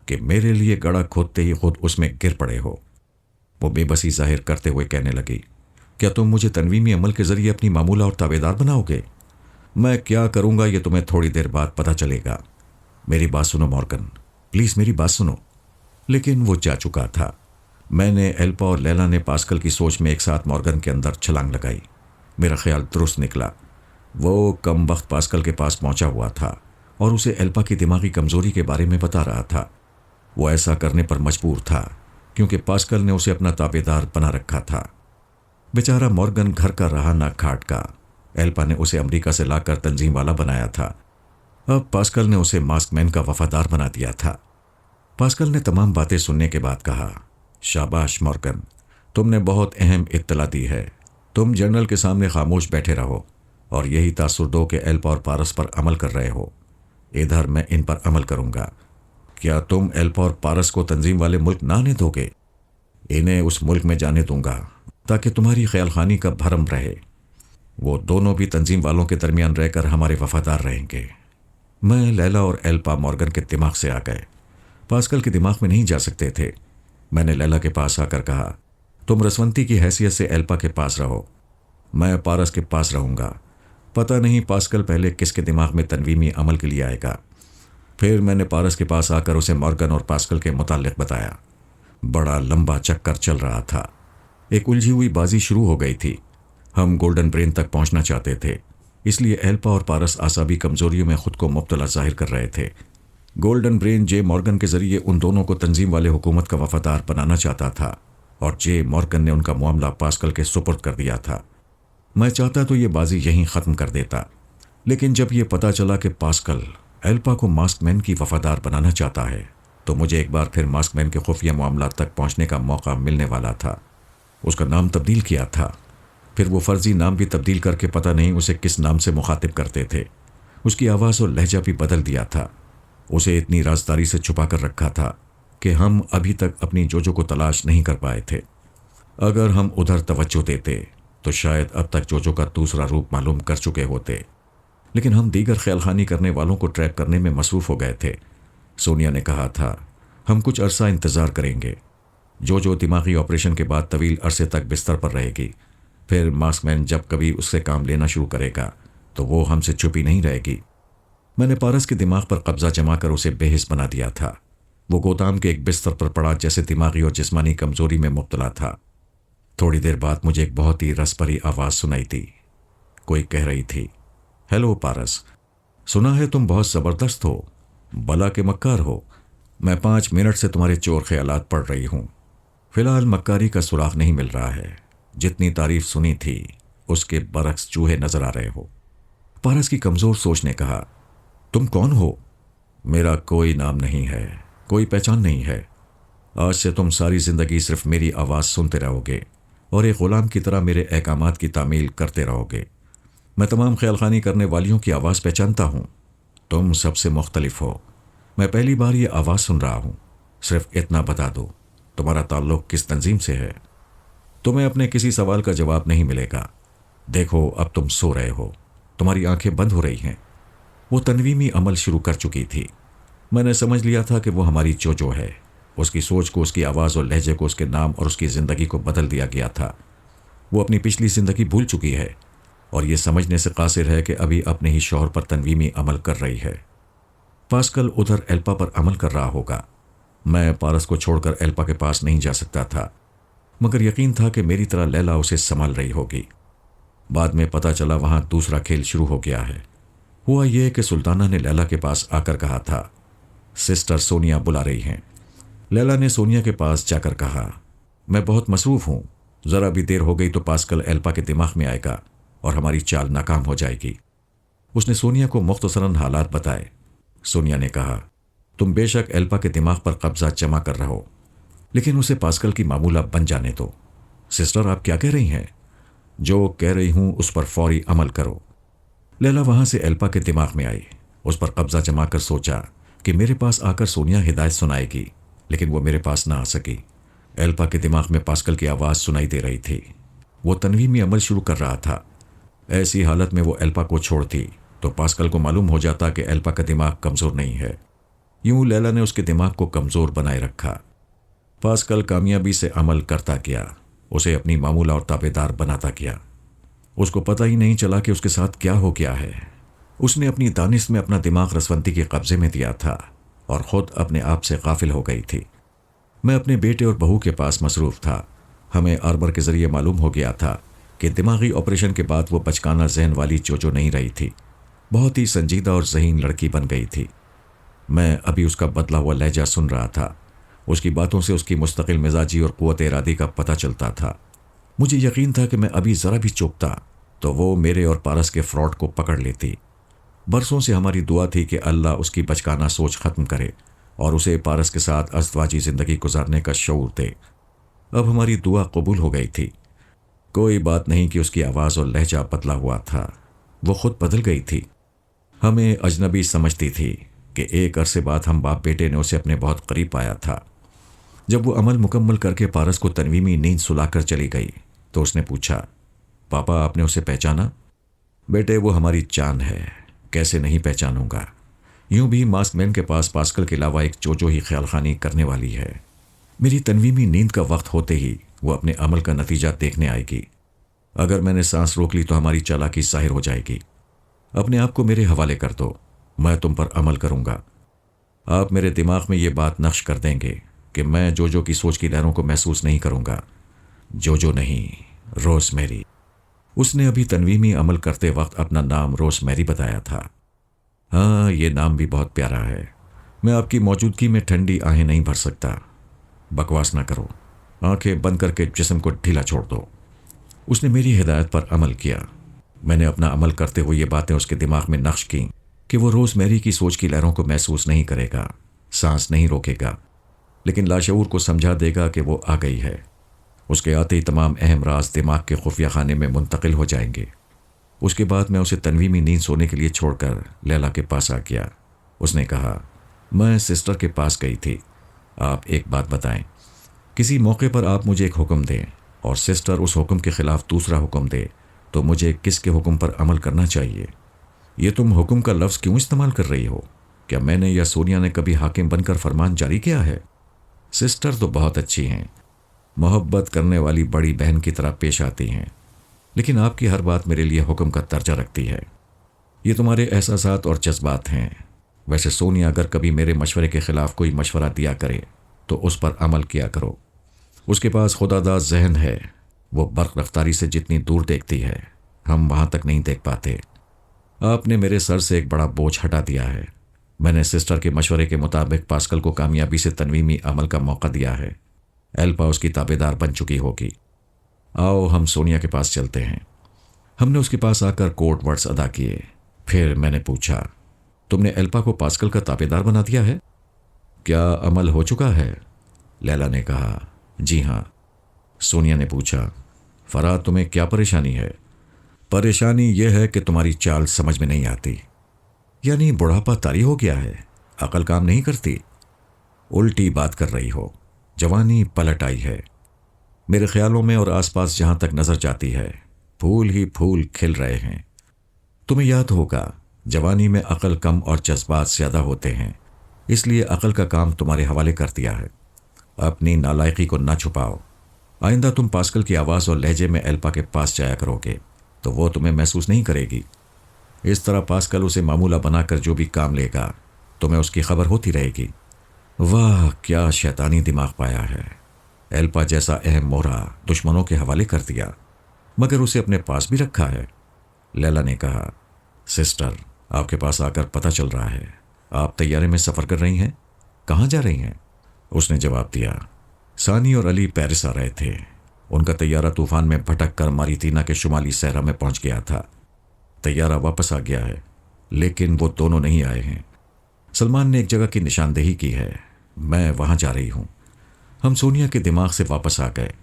कि मेरे लिए गड़ा खोदते ही खुद उसमें गिर पड़े हो। वो बेबसी जाहिर करते हुए कहने लगी, क्या तुम मुझे तनवीमी अमल के ज़रिए अपनी मामूला और ताबेदार बनाओगे? मैं क्या करूँगा ये तुम्हें थोड़ी देर बाद पता चलेगा। मेरी बात सुनो मॉर्गन, प्लीज़ मेरी बात सुनो। लेकिन वो जा चुका था। मैंने एल्पा और लैला ने पास्कल की सोच में एक साथ मॉर्गन के अंदर छलांग लगाई। मेरा ख्याल दुरुस्त निकला। वो कम वक्त पास्कल के पास पहुंचा हुआ था और उसे एल्पा की दिमागी कमज़ोरी के बारे में बता रहा था। वो ऐसा करने पर मजबूर था क्योंकि पास्कल ने उसे अपना ताबेदार बना रखा था। बेचारा मॉर्गन घर का रहा ना घाट का। एल्पा ने उसे अमेरिका से लाकर तंजीम वाला बनाया था। अब पास्कल ने उसे मास्क मैन का वफादार बना दिया था। पास्कल ने तमाम बातें सुनने के बाद कहा, शाबाश मॉर्गन, تم نے بہت اہم اطلاع دی ہے۔ تم جنرل کے سامنے خاموش بیٹھے رہو اور یہی تاثر دو کہ ایلپا اور پارس پر عمل کر رہے ہو۔ ادھر میں ان پر عمل کروں گا۔ کیا تم ایلپا اور پارس کو تنظیم والے ملک نہ آنے دو گے؟ انہیں اس ملک میں جانے دوں گا تاکہ تمہاری خیال خانی کا بھرم رہے۔ وہ دونوں بھی تنظیم والوں کے درمیان رہ کر ہمارے وفادار رہیں گے۔ میں لیلا اور ایلپا مورگن کے دماغ سے آ گئے، پاسکل کے دماغ میں نہیں جا سکتے تھے۔ میں نے لیلا کے پاس آ کر کہا، تم رسونتی کی حیثیت سے ایلپا کے پاس رہو، میں پارس کے پاس رہوں گا۔ پتہ نہیں پاسکل پہلے کس کے دماغ میں تنویمی عمل کے لیے آئے گا۔ پھر میں نے پارس کے پاس آ کر اسے مورگن اور پاسکل کے متعلق بتایا۔ بڑا لمبا چکر چل رہا تھا، ایک الجھی ہوئی بازی شروع ہو گئی تھی۔ ہم گولڈن برین تک پہنچنا چاہتے تھے، اس لیے ایلپا اور پارس اعصابی کمزوریوں میں خود کو مبتلا ظاہر کر رہے تھے۔ گولڈن برین جے مورگن کے ذریعے ان دونوں کو تنظیم والے حکومت کا وفادار بنانا چاہتا تھا، اور جے مورگن نے ان کا معاملہ پاسکل کے سپرد کر دیا تھا۔ میں چاہتا تو یہ بازی یہیں ختم کر دیتا، لیکن جب یہ پتا چلا کہ پاسکل ایلپا کو ماسک مین کی وفادار بنانا چاہتا ہے تو مجھے ایک بار پھر ماسک مین کے خفیہ معاملات تک پہنچنے کا موقع ملنے والا تھا۔ اس کا نام تبدیل کیا تھا، پھر وہ فرضی نام بھی تبدیل کر کے پتہ نہیں اسے کس نام سے مخاطب کرتے تھے۔ اس کی آواز اور لہجہ بھی بدل دیا تھا۔ اسے اتنی رازداری سے چھپا کر رکھا تھا کہ ہم ابھی تک اپنی جوجو کو تلاش نہیں کر پائے تھے۔ اگر ہم ادھر توجہ دیتے تو شاید اب تک جوجو کا دوسرا روپ معلوم کر چکے ہوتے، لیکن ہم دیگر خیال خانی کرنے والوں کو ٹریپ کرنے میں مصروف ہو گئے تھے۔ سونیا نے کہا تھا، ہم کچھ عرصہ انتظار کریں گے۔ جوجو دماغی آپریشن کے بعد طویل عرصے تک بستر پر رہے گی، پھر ماسک مین جب کبھی اس سے کام لینا شروع کرے گا تو وہ ہم سے چھپی نہیں رہے گی۔ میں نے پارس کے دماغ پر قبضہ جما کر اسے بے حس بنا دیا تھا۔ وہ گودام کے ایک بستر پر پڑا جیسے دماغی اور جسمانی کمزوری میں مبتلا تھا۔ تھوڑی دیر بعد مجھے ایک بہت ہی رس بھری آواز سنائی دی۔ کوئی کہہ رہی تھی، ہیلو پارس، سنا ہے تم بہت زبردست ہو، بلا کے مکار ہو۔ میں 5 منٹ سے تمہارے چور خیالات پڑھ رہی ہوں۔ فی الحال مکاری کا سراغ نہیں مل رہا ہے۔ جتنی تعریف سنی تھی اس کے برعکس چوہے نظر آ رہے ہو۔ پارس کی کمزور سوچ نے کہا، تم کون ہو؟ میرا کوئی نام نہیں ہے، کوئی پہچان نہیں ہے۔ آج سے تم ساری زندگی صرف میری آواز سنتے رہو گے اور ایک غلام کی طرح میرے احکامات کی تعمیل کرتے رہو گے۔ میں تمام خیال خانی کرنے والیوں کی آواز پہچانتا ہوں، تم سب سے مختلف ہو۔ میں پہلی بار یہ آواز سن رہا ہوں۔ صرف اتنا بتا دو، تمہارا تعلق کس تنظیم سے ہے؟ تمہیں اپنے کسی سوال کا جواب نہیں ملے گا۔ دیکھو اب تم سو رہے ہو، تمہاری آنکھیں بند ہو رہی ہیں۔ وہ تنویمی عمل شروع کر چکی تھی۔ میں نے سمجھ لیا تھا کہ وہ ہماری جوجو ہے۔ اس کی سوچ کو، اس کی آواز اور لہجے کو، اس کے نام اور اس کی زندگی کو بدل دیا گیا تھا۔ وہ اپنی پچھلی زندگی بھول چکی ہے اور یہ سمجھنے سے قاصر ہے کہ ابھی اپنے ہی شوہر پر تنویمی عمل کر رہی ہے۔ پاسکل ادھر ایلپا پر عمل کر رہا ہوگا۔ میں پارس کو چھوڑ کر ایلپا کے پاس نہیں جا سکتا تھا، مگر یقین تھا کہ میری طرح لیلا اسے سنبھال رہی ہوگی۔ بعد میں پتہ چلا وہاں دوسرا کھیل شروع ہو گیا ہے۔ ہوا یہ کہ سلطانہ نے لیلا کے پاس آ کر کہا تھا، سسٹر سونیا بلا رہی ہیں۔ لیلا نے سونیا کے پاس جا کر کہا، میں بہت مصروف ہوں، ذرا بھی دیر ہو گئی تو پاسکل ایلپا کے دماغ میں آئے گا اور ہماری چال ناکام ہو جائے گی۔ اس نے سونیا کو مختصراً حالات بتائے۔ سونیا نے کہا، تم بے شک ایلپا کے دماغ پر قبضہ جمع کر رہو، لیکن اسے پاسکل کی معمولہ بن جانے دو۔ سسٹر آپ کیا کہہ رہی ہیں؟ جو کہہ رہی ہوں اس پر فوری عمل کرو۔ لیلا وہاں سے ایلپا کے دماغ میں آئی، اس پر قبضہ جما کر سوچا کہ میرے پاس آ کر سونیا ہدایت سنائے گی، لیکن وہ میرے پاس نہ آ سکی۔ ایلپا کے دماغ میں پاسکل کی آواز سنائی دے رہی تھی۔ وہ تنویمی عمل شروع کر رہا تھا۔ ایسی حالت میں وہ ایلپا کو چھوڑتی تو پاسکل کو معلوم ہو جاتا کہ ایلپا کا دماغ کمزور نہیں ہے۔ یوں لیلا نے اس کے دماغ کو کمزور بنائے رکھا۔ پاسکل کامیابی سے عمل کرتا گیا، اسے اپنی معمولہ اور تابع دار بناتا گیا۔ اس کو پتہ ہی نہیں چلا کہ اس کے ساتھ کیا ہو گیا ہے۔ اس نے اپنی دانش میں اپنا دماغ رسونتی کے قبضے میں دیا تھا اور خود اپنے آپ سے غافل ہو گئی تھی۔ میں اپنے بیٹے اور بہو کے پاس مصروف تھا۔ ہمیں آربر کے ذریعے معلوم ہو گیا تھا کہ دماغی آپریشن کے بعد وہ بچکانہ ذہن والی جوجو نہیں رہی تھی، بہت ہی سنجیدہ اور ذہین لڑکی بن گئی تھی۔ میں ابھی اس کا بدلا ہوا لہجہ سن رہا تھا۔ اس کی باتوں سے اس کی مستقل مزاجی اور قوت ارادی کا پتہ چلتا تھا۔ مجھے یقین تھا کہ میں ابھی ذرا بھی چوکتا تو وہ میرے اور پارس کے فراڈ کو پکڑ لیتی۔ برسوں سے ہماری دعا تھی کہ اللہ اس کی بچکانہ سوچ ختم کرے اور اسے پارس کے ساتھ ازدواجی زندگی گزارنے کا شعور دے۔ अब हमारी दुआ कबूल हो गई थी। कोई बात नहीं कि उसकी आवाज़ और लहजा बदला हुआ था, वो खुद बदल गई थी। हमें अजनबी समझती थी कि एक अरसे बाद हम बाप बेटे ने उसे अपने बहुत करीब पाया था। जब वो अमल मुकम्मल करके पारस को तनवीमी नींद सुलाकर चली गई तो उसने पूछा, पापा आपने उसे पहचाना? बेटे वो हमारी जान है, कैसे नहीं पहचानूंगा। यूं भी मास्कमैन के पास पास्कल के अलावा एक चोचो ही ख्याल खानी करने वाली है। मेरी तनवीमी नींद का वक्त होते ही वो अपने अमल का नतीजा देखने आएगी। अगर मैंने सांस रोक ली तो हमारी चालाकी जाहिर हो जाएगी। अपने आप को मेरे हवाले कर दो, मैं तुम पर अमल करूंगा। आप मेरे दिमाग में ये बात नक्श कर देंगे कि मैं जोजो की सोच की लहरों को महसूस नहीं करूंगा। जोजो नहीं, रोज़मेरी। उसने अभी तनवीमी अमल करते वक्त अपना नाम रोज़मेरी बताया था। हाँ, ये नाम भी बहुत प्यारा है। मैं आपकी मौजूदगी में ठंडी आहें नहीं भर सकता। बकवास ना करो, आंखें बंद करके जिस्म को ढीला छोड़ दो। उसने मेरी हिदायत पर अमल किया। मैंने अपना अमल करते हुए ये बातें उसके दिमाग में नक्श की कि वो रोज़मेरी की सोच की लहरों को महसूस नहीं करेगा, सांस नहीं रोकेगा, लेकिन लाशऊर को समझा देगा कि वो आ गई है। उसके आते ही तमाम अहम राज दिमाग के खुफिया खाने में मुंतकिल हो जाएंगे। उसके बाद मैं उसे तनवीमी नींद सोने के लिए छोड़कर लैला के पास आ गया। उसने कहा, मैं सिस्टर के पास गई थी। आप एक बात बताएं, किसी मौके पर आप मुझे एक हुक्म दें और सिस्टर उस हुक्म के खिलाफ दूसरा हुक्म दे तो मुझे किसके हुक्म पर अमल करना चाहिए? ये तुम हुक्म का लफ्ज़ क्यों इस्तेमाल कर रही हो? क्या मैंने या सोनिया ने कभी हाकिम बनकर फरमान जारी किया है? सिस्टर तो बहुत अच्छी हैं, मोहब्बत करने वाली बड़ी बहन की तरह पेश आती हैं, लेकिन आपकी हर बात मेरे लिए हुक्म का दर्जा रखती है। ये तुम्हारे एहसासात और जज्बात हैं। वैसे सोनिया अगर कभी मेरे मशवरे के खिलाफ कोई मशवरा दिया करे तो उस पर अमल किया करो। उसके पास खुदादा जहन है, वो बर्क़ रफ्तारी से जितनी दूर देखती है हम वहाँ तक नहीं देख पाते। आपने मेरे सर से एक बड़ा बोझ हटा दिया है। मैंने सिस्टर के मशवरे के मुताबिक पास्कल को कामयाबी से तनवीमी अमल का मौका दिया है। एल्पा उसकी ताबेदार बन चुकी होगी। आओ हम सोनिया के पास चलते हैं। हमने उसके पास आकर कोड वर्ड्स अदा किए। फिर मैंने पूछा, तुमने एल्पा को पास्कल का ताबेदार बना दिया है? क्या अमल हो चुका है? लैला ने कहा, जी हाँ। सोनिया ने पूछा, फराद तुम्हें क्या परेशानी है? परेशानी यह है कि तुम्हारी चाल समझ में नहीं आती। यानी बुढ़ापा तारी हो गया है, अकल काम नहीं करती? उल्टी बात कर रही हो। जवानी पलट आई है। मेरे ख्यालों में और आसपास जहां तक नजर जाती है फूल ही फूल खिल रहे हैं। तुम्हें याद होगा, जवानी में अकल कम और जज्बात ज़्यादा होते हैं, इसलिए अकल का काम तुम्हारे हवाले कर दिया है। अपनी नालायकी को ना छुपाओ। आइंदा तुम पास्कल की आवाज़ और लहजे में एल्पा के पास जाया करोगे तो वो तुम्हें महसूस नहीं करेगी। इस तरह पास्कल उसे मामूला बनाकर जो भी काम लेगा तुम्हें उसकी खबर होती रहेगी। वाह, क्या शैतानी दिमाग पाया है। एल्पा जैसा अहम मोहरा दुश्मनों के हवाले कर दिया, मगर उसे अपने पास भी रखा है। लैला ने कहा, सिस्टर आपके पास आकर पता चल रहा है आप तैयारे में सफ़र कर रही हैं। कहाँ जा रही हैं? उसने जवाब दिया, सानी और अली पेरिस आ रहे थे। उनका तैयारा तूफान में भटक कर मारितीना के शुमाली सहरा में पहुंच गया था। तैयारा वापस आ गया है, लेकिन वो दोनों नहीं आए हैं। सलमान ने एक जगह की निशानदेही की है, मैं वहां जा रही हूं। हम सोनिया के दिमाग से वापस आ गए।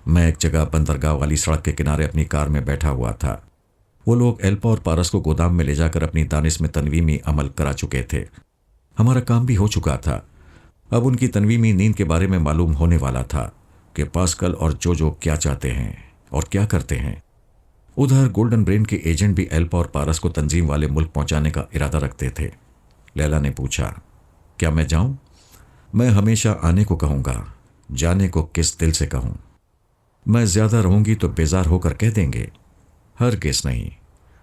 मैं एक जगह बंदरगाह वाली सड़क के किनारे अपनी कार में बैठा हुआ था। वो लोग एल्पा और पारस को गोदाम में ले जाकर अपनी दानिश में तनवीमी अमल करा चुके थे। हमारा काम भी हो चुका था। अब उनकी तनवीमी नींद के बारे में मालूम होने वाला था कि पास्कल और जोजो क्या चाहते हैं और क्या करते हैं। उधर गोल्डन ब्रेन के एजेंट भी एल्पा और पारस को तंजीम वाले मुल्क पहुंचाने का इरादा रखते थे। लैला ने पूछा, क्या मैं जाऊं? मैं हमेशा आने को कहूँगा, जाने को किस दिल से कहूँ? मैं ज़्यादा रहूँगी तो बेजार होकर कह देंगे। हरगिज़ नहीं,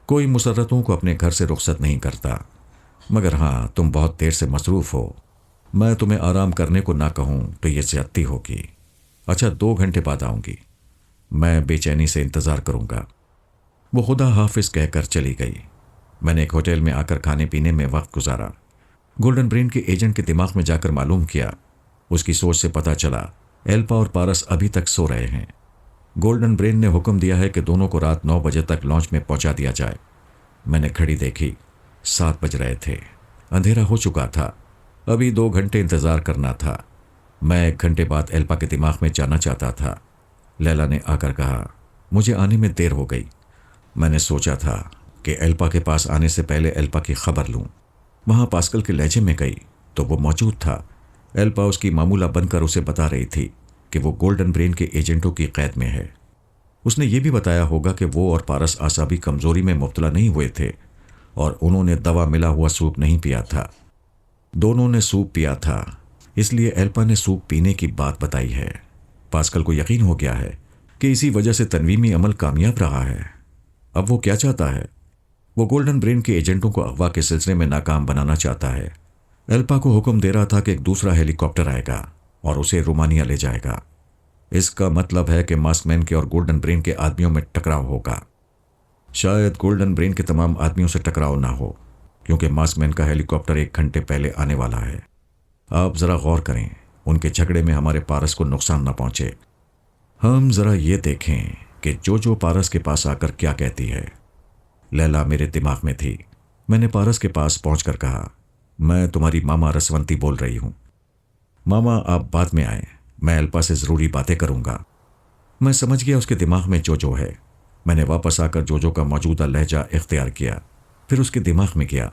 कोई मुसर्रतों को अपने घर से रुखसत नहीं करता। मगर हाँ, तुम बहुत देर से मसरूफ़ हो। मैं तुम्हें आराम करने को ना कहूँ तो ये ज़्यादती होगी। अच्छा, 2 घंटे बाद आऊँगी। मैं बेचैनी से इंतज़ार करूँगा। वो खुदा हाफिज़ कहकर चली गई। मैंने एक होटल में आकर खाने पीने में वक्त गुजारा। गोल्डन ब्रेन के एजेंट के दिमाग में जाकर मालूम किया। उसकी सोच से पता चला एल्पा और पारस अभी तक सो रहे हैं। गोल्डन ब्रेन ने हुक्म दिया है कि दोनों को रात 9 बजे तक लॉन्च में पहुंचा दिया जाए। मैंने घड़ी देखी, 7 बज रहे थे। अंधेरा हो चुका था, अभी 2 घंटे इंतज़ार करना था। मैं 1 घंटे बाद एल्पा के दिमाग में जाना चाहता था। लैला ने आकर कहा, मुझे आने में देर हो गई। मैंने सोचा था कि एल्पा के पास आने से पहले एल्पा की खबर लूं। वहाँ पास्कल के लहजे में गई तो वो मौजूद था। एल्पा उसकी मामूला बनकर उसे बता रही थी कि वो गोल्डन ब्रेन के एजेंटों की कैद में है। उसने ये भी बताया होगा कि वो और पारस आसाबी कमजोरी में मुब्तला नहीं हुए थे और उन्होंने दवा मिला हुआ सूप नहीं पिया था। दोनों ने सूप पिया था, इसलिए एल्पा ने सूप पीने की बात बताई है। पास्कल को यकीन हो गया है कि इसी वजह से तनवीमी अमल कामयाब रहा है। अब वो क्या चाहता है? वो गोल्डन ब्रेन के एजेंटों को अगवा के सिलसिले में नाकाम बनाना चाहता है। एल्पा को हुक्म दे रहा था कि एक दूसरा हेलीकॉप्टर आएगा और उसे रोमानिया ले जाएगा। इसका मतलब है कि मास्कमैन के और गोल्डन ब्रेन के आदमियों में टकराव होगा। शायद गोल्डन ब्रेन के तमाम आदमियों से टकराव ना हो, क्योंकि मास्कमैन का हेलीकॉप्टर 1 घंटे पहले आने वाला है। आप ज़रा गौर करें, उनके झगड़े में हमारे पारस को नुकसान ना पहुंचे। हम ज़रा ये देखें कि जो पारस के पास आकर क्या कहती है। लैला मेरे दिमाग में थी। मैंने पारस के पास पहुंचकर कहा, मैं तुम्हारी मामा रसवंती बोल रही हूं। मामा आप बाद में आए, मैं एल्पा से ज़रूरी बातें करूंगा। मैं समझ गया उसके दिमाग में जो है। मैंने वापस आकर जो का मौजूदा लहजा इख्तियार किया, फिर उसके दिमाग में गया।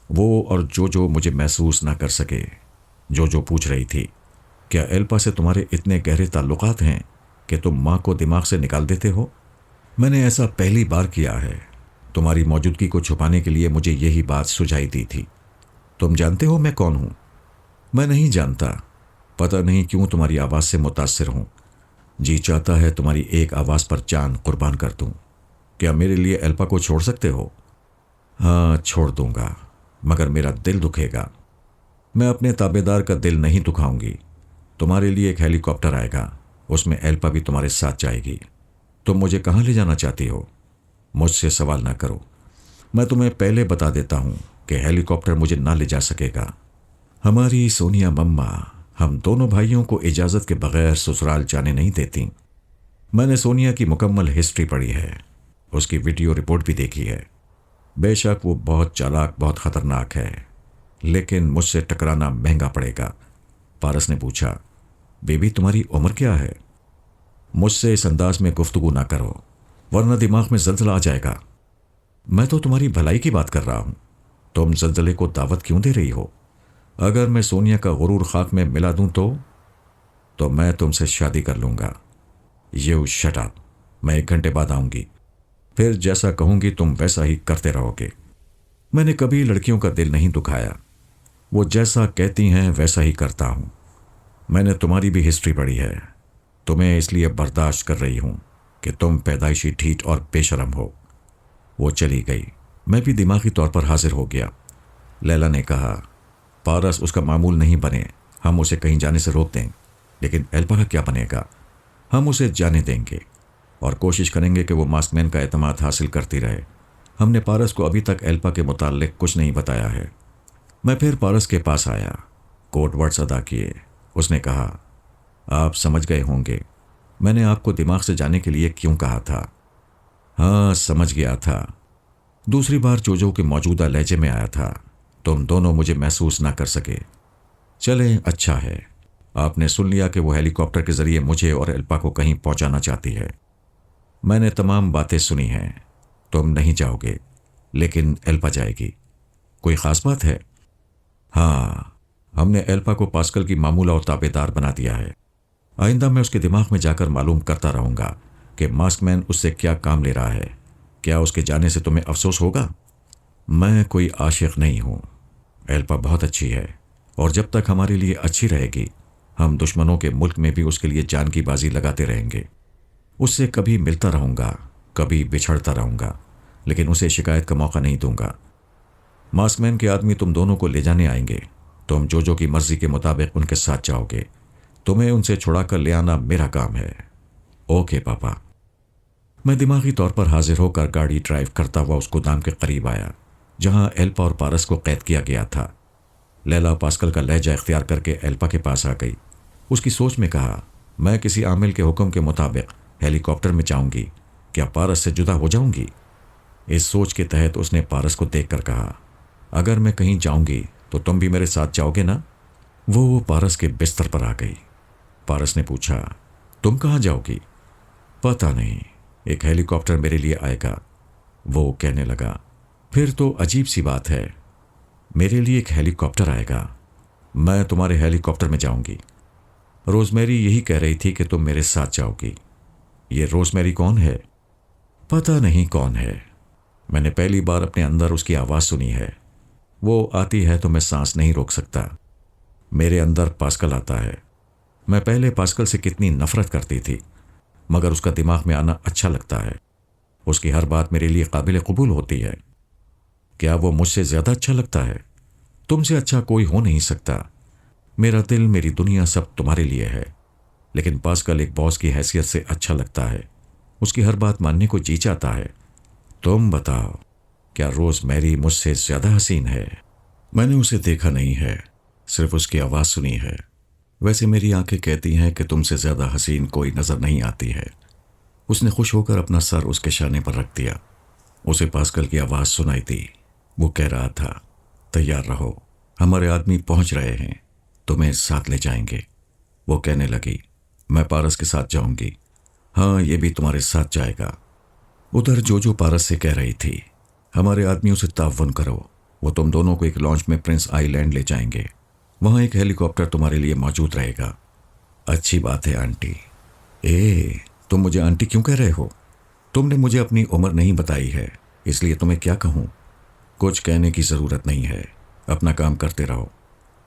वो और जो मुझे महसूस ना कर सके। जो पूछ रही थी, क्या एल्पा से तुम्हारे इतने गहरे ताल्लुकात हैं कि तुम माँ को दिमाग से निकाल देते हो? मैंने ऐसा पहली बार किया है। तुम्हारी मौजूदगी को छुपाने के लिए मुझे यही बात सुझाई दी थी। तुम जानते हो मैं कौन हूं? मैं नहीं जानता। पता नहीं क्यों तुम्हारी आवाज़ से मुतासिर हूं। जी चाहता है तुम्हारी एक आवाज़ पर जान कुर्बान कर दूं। क्या मेरे लिए एल्पा को छोड़ सकते हो? हाँ, छोड़ दूंगा, मगर मेरा दिल दुखेगा। मैं अपने ताबेदार का दिल नहीं दुखाऊंगी। तुम्हारे लिए एक हेलीकॉप्टर आएगा, उसमें एल्पा भी तुम्हारे साथ जाएगी। तुम मुझे कहाँ ले जाना चाहती हो? मुझसे सवाल ना करो। मैं तुम्हें पहले बता देता हूँ कि हेलीकॉप्टर मुझे ना ले जा सकेगा। हमारी सोनिया मम्मा हम दोनों भाइयों को इजाज़त के बगैर ससुराल जाने नहीं देती। मैंने सोनिया की मुकम्मल हिस्ट्री पढ़ी है, उसकी वीडियो रिपोर्ट भी देखी है। बेशक वो बहुत चालाक, बहुत ख़तरनाक है, लेकिन मुझसे टकराना महंगा पड़ेगा। पारस ने पूछा, बेबी तुम्हारी उम्र क्या है? मुझसे इस अंदाज में गुफ्तगू ना करो, वरना दिमाग में जल्जला आ जाएगा। मैं तो तुम्हारी भलाई की बात कर रहा हूं। तुम जल्जले को दावत क्यों दे रही हो? अगर मैं सोनिया का गुरूर खाक में मिला दूं तो मैं तुमसे शादी कर लूंगा। You shut up. मैं 1 घंटे बाद आऊंगी, फिर जैसा कहूंगी तुम वैसा ही करते रहोगे। मैंने कभी लड़कियों का दिल नहीं दुखाया। वो जैसा कहती हैं वैसा ही करता हूं। मैंने तुम्हारी भी हिस्ट्री पढ़ी है। तुम्हें इसलिए बर्दाश्त कर रही हूं कि तुम पैदाइशी ठीठ और बेशरम हो। वो चली गई। मैं भी दिमागी तौर पर हाजिर हो गया। लैला ने कहा, पारस उसका मामूल नहीं बने, हम उसे कहीं जाने से रोक दें, लेकिन एल्पा का क्या बनेगा? हम उसे जाने देंगे और कोशिश करेंगे कि वो मास्कमैन का एतमाद हासिल करती रहे। हमने पारस को अभी तक एल्पा के मुताल्लिक कुछ नहीं बताया है। मैं फिर पारस के पास आया, कोड वर्ड्स अदा किए। उसने कहा, आप समझ गए होंगे मैंने आपको दिमाग से जाने के लिए क्यों कहा था। हाँ, समझ गया था। दूसरी बार जो के मौजूदा लहजे में आया था। तुम दोनों मुझे महसूस ना कर सके। चले, अच्छा है, आपने सुन लिया कि वो हेलीकॉप्टर के जरिए मुझे और एल्पा को कहीं पहुंचाना चाहती है। मैंने तमाम बातें सुनी हैं। तुम नहीं जाओगे, लेकिन एल्पा जाएगी। कोई ख़ास बात है? हाँ, हमने एल्पा को पास्कल की मामूला और ताबेदार बना दिया है। आइंदा मैं उसके दिमाग में जाकर मालूम करता रहूँगा कि मास्कमैन उससे क्या काम ले रहा है। क्या उसके जाने से तुम्हें अफसोस होगा? मैं कोई आशिक नहीं हूँ। एल्पा बहुत अच्छी है और जब तक हमारे लिए अच्छी रहेगी, हम दुश्मनों के मुल्क में भी उसके लिए जान की बाजी लगाते रहेंगे। उससे कभी मिलता रहूँगा, कभी बिछड़ता रहूँगा, लेकिन उसे शिकायत का मौका नहीं दूंगा। मास्कमैन के आदमी तुम दोनों को ले जाने आएंगे। तुम जो की मर्जी के मुताबिक उनके साथ जाओगे। तुम्हें उनसे छुड़ा कर ले आना मेरा काम है। ओके पापा। मैं दिमागी तौर पर हाजिर होकर गाड़ी ड्राइव करता हुआ उस गोदाम के करीब आया जहां एल्पा और पारस को कैद किया गया था। लैला पास्कल का लहजा इख्तियार करके एल्पा के पास आ गई। उसकी सोच में कहा, मैं किसी आमिल के हुक्म के मुताबिक हेलीकॉप्टर में जाऊंगी, क्या पारस से जुदा हो जाऊंगी? इस सोच के तहत उसने पारस को देखकर कहा, अगर मैं कहीं जाऊंगी तो तुम भी मेरे साथ जाओगे ना? وہ پارس کے بستر پر آ گئی۔ پارس نے پوچھا، تم کہاں جاؤ گی؟ پتہ نہیں، ایک ہیلی کاپٹر میرے لیے آئے گا۔ وہ کہنے لگا، پھر تو عجیب سی بات ہے، میرے لیے ایک ہیلی کاپٹر آئے گا، میں تمہارے ہیلی کاپٹر میں جاؤں گی۔ روزمیری یہی کہہ رہی تھی کہ تم میرے ساتھ جاؤ گی۔ یہ روزمیری کون ہے؟ پتہ نہیں کون ہے، میں نے پہلی بار اپنے اندر اس کی آواز سنی ہے۔ وہ آتی ہے تو میں سانس نہیں روک سکتا۔ میرے اندر پاسکل آتا ہے۔ میں پہلے پاسکل سے کتنی نفرت کرتی تھی، مگر اس کا دماغ میں آنا اچھا لگتا ہے۔ اس کی ہر بات میرے لیے قابل قبول ہوتی ہے۔ کیا وہ مجھ سے زیادہ اچھا لگتا ہے؟ تم سے اچھا کوئی ہو نہیں سکتا۔ میرا دل، میری دنیا سب تمہارے لیے ہے، لیکن پاسکل ایک باس کی حیثیت سے اچھا لگتا ہے۔ اس کی ہر بات ماننے کو جی چاہتا ہے۔ تم بتاؤ، کیا روز میری مجھ سے زیادہ حسین ہے؟ میں نے اسے دیکھا نہیں ہے، صرف اس کی آواز سنی ہے۔ ویسے میری آنکھیں کہتی ہیں کہ تم سے زیادہ حسین کوئی نظر نہیں آتی ہے۔ اس نے خوش ہو کر اپنا سر اس کے شانے پر رکھ دیا۔ اسے پاسکل کی آواز سنائی دی۔ وہ کہہ رہا تھا، تیار رہو، ہمارے آدمی پہنچ رہے ہیں، تمہیں ساتھ لے جائیں گے۔ وہ کہنے لگی، میں پارس کے ساتھ جاؤں گی۔ ہاں، یہ بھی تمہارے ساتھ جائے گا۔ ادھر جو پارس سے کہہ رہی تھی، ہمارے آدمیوں سے تعاون کرو، وہ تم دونوں کو ایک لانچ میں پرنس آئی لینڈ لے جائیں گے، وہاں ایک ہیلی کاپٹر تمہارے لیے موجود رہے گا۔ اچھی بات ہے آنٹی۔ تم مجھے آنٹی کیوں کہہ رہے ہو؟ تم نے مجھے اپنی عمر نہیں بتائی ہے، اس لیے تمہیں کیا کہوں؟ کچھ کہنے کی ضرورت نہیں ہے، اپنا کام کرتے رہو۔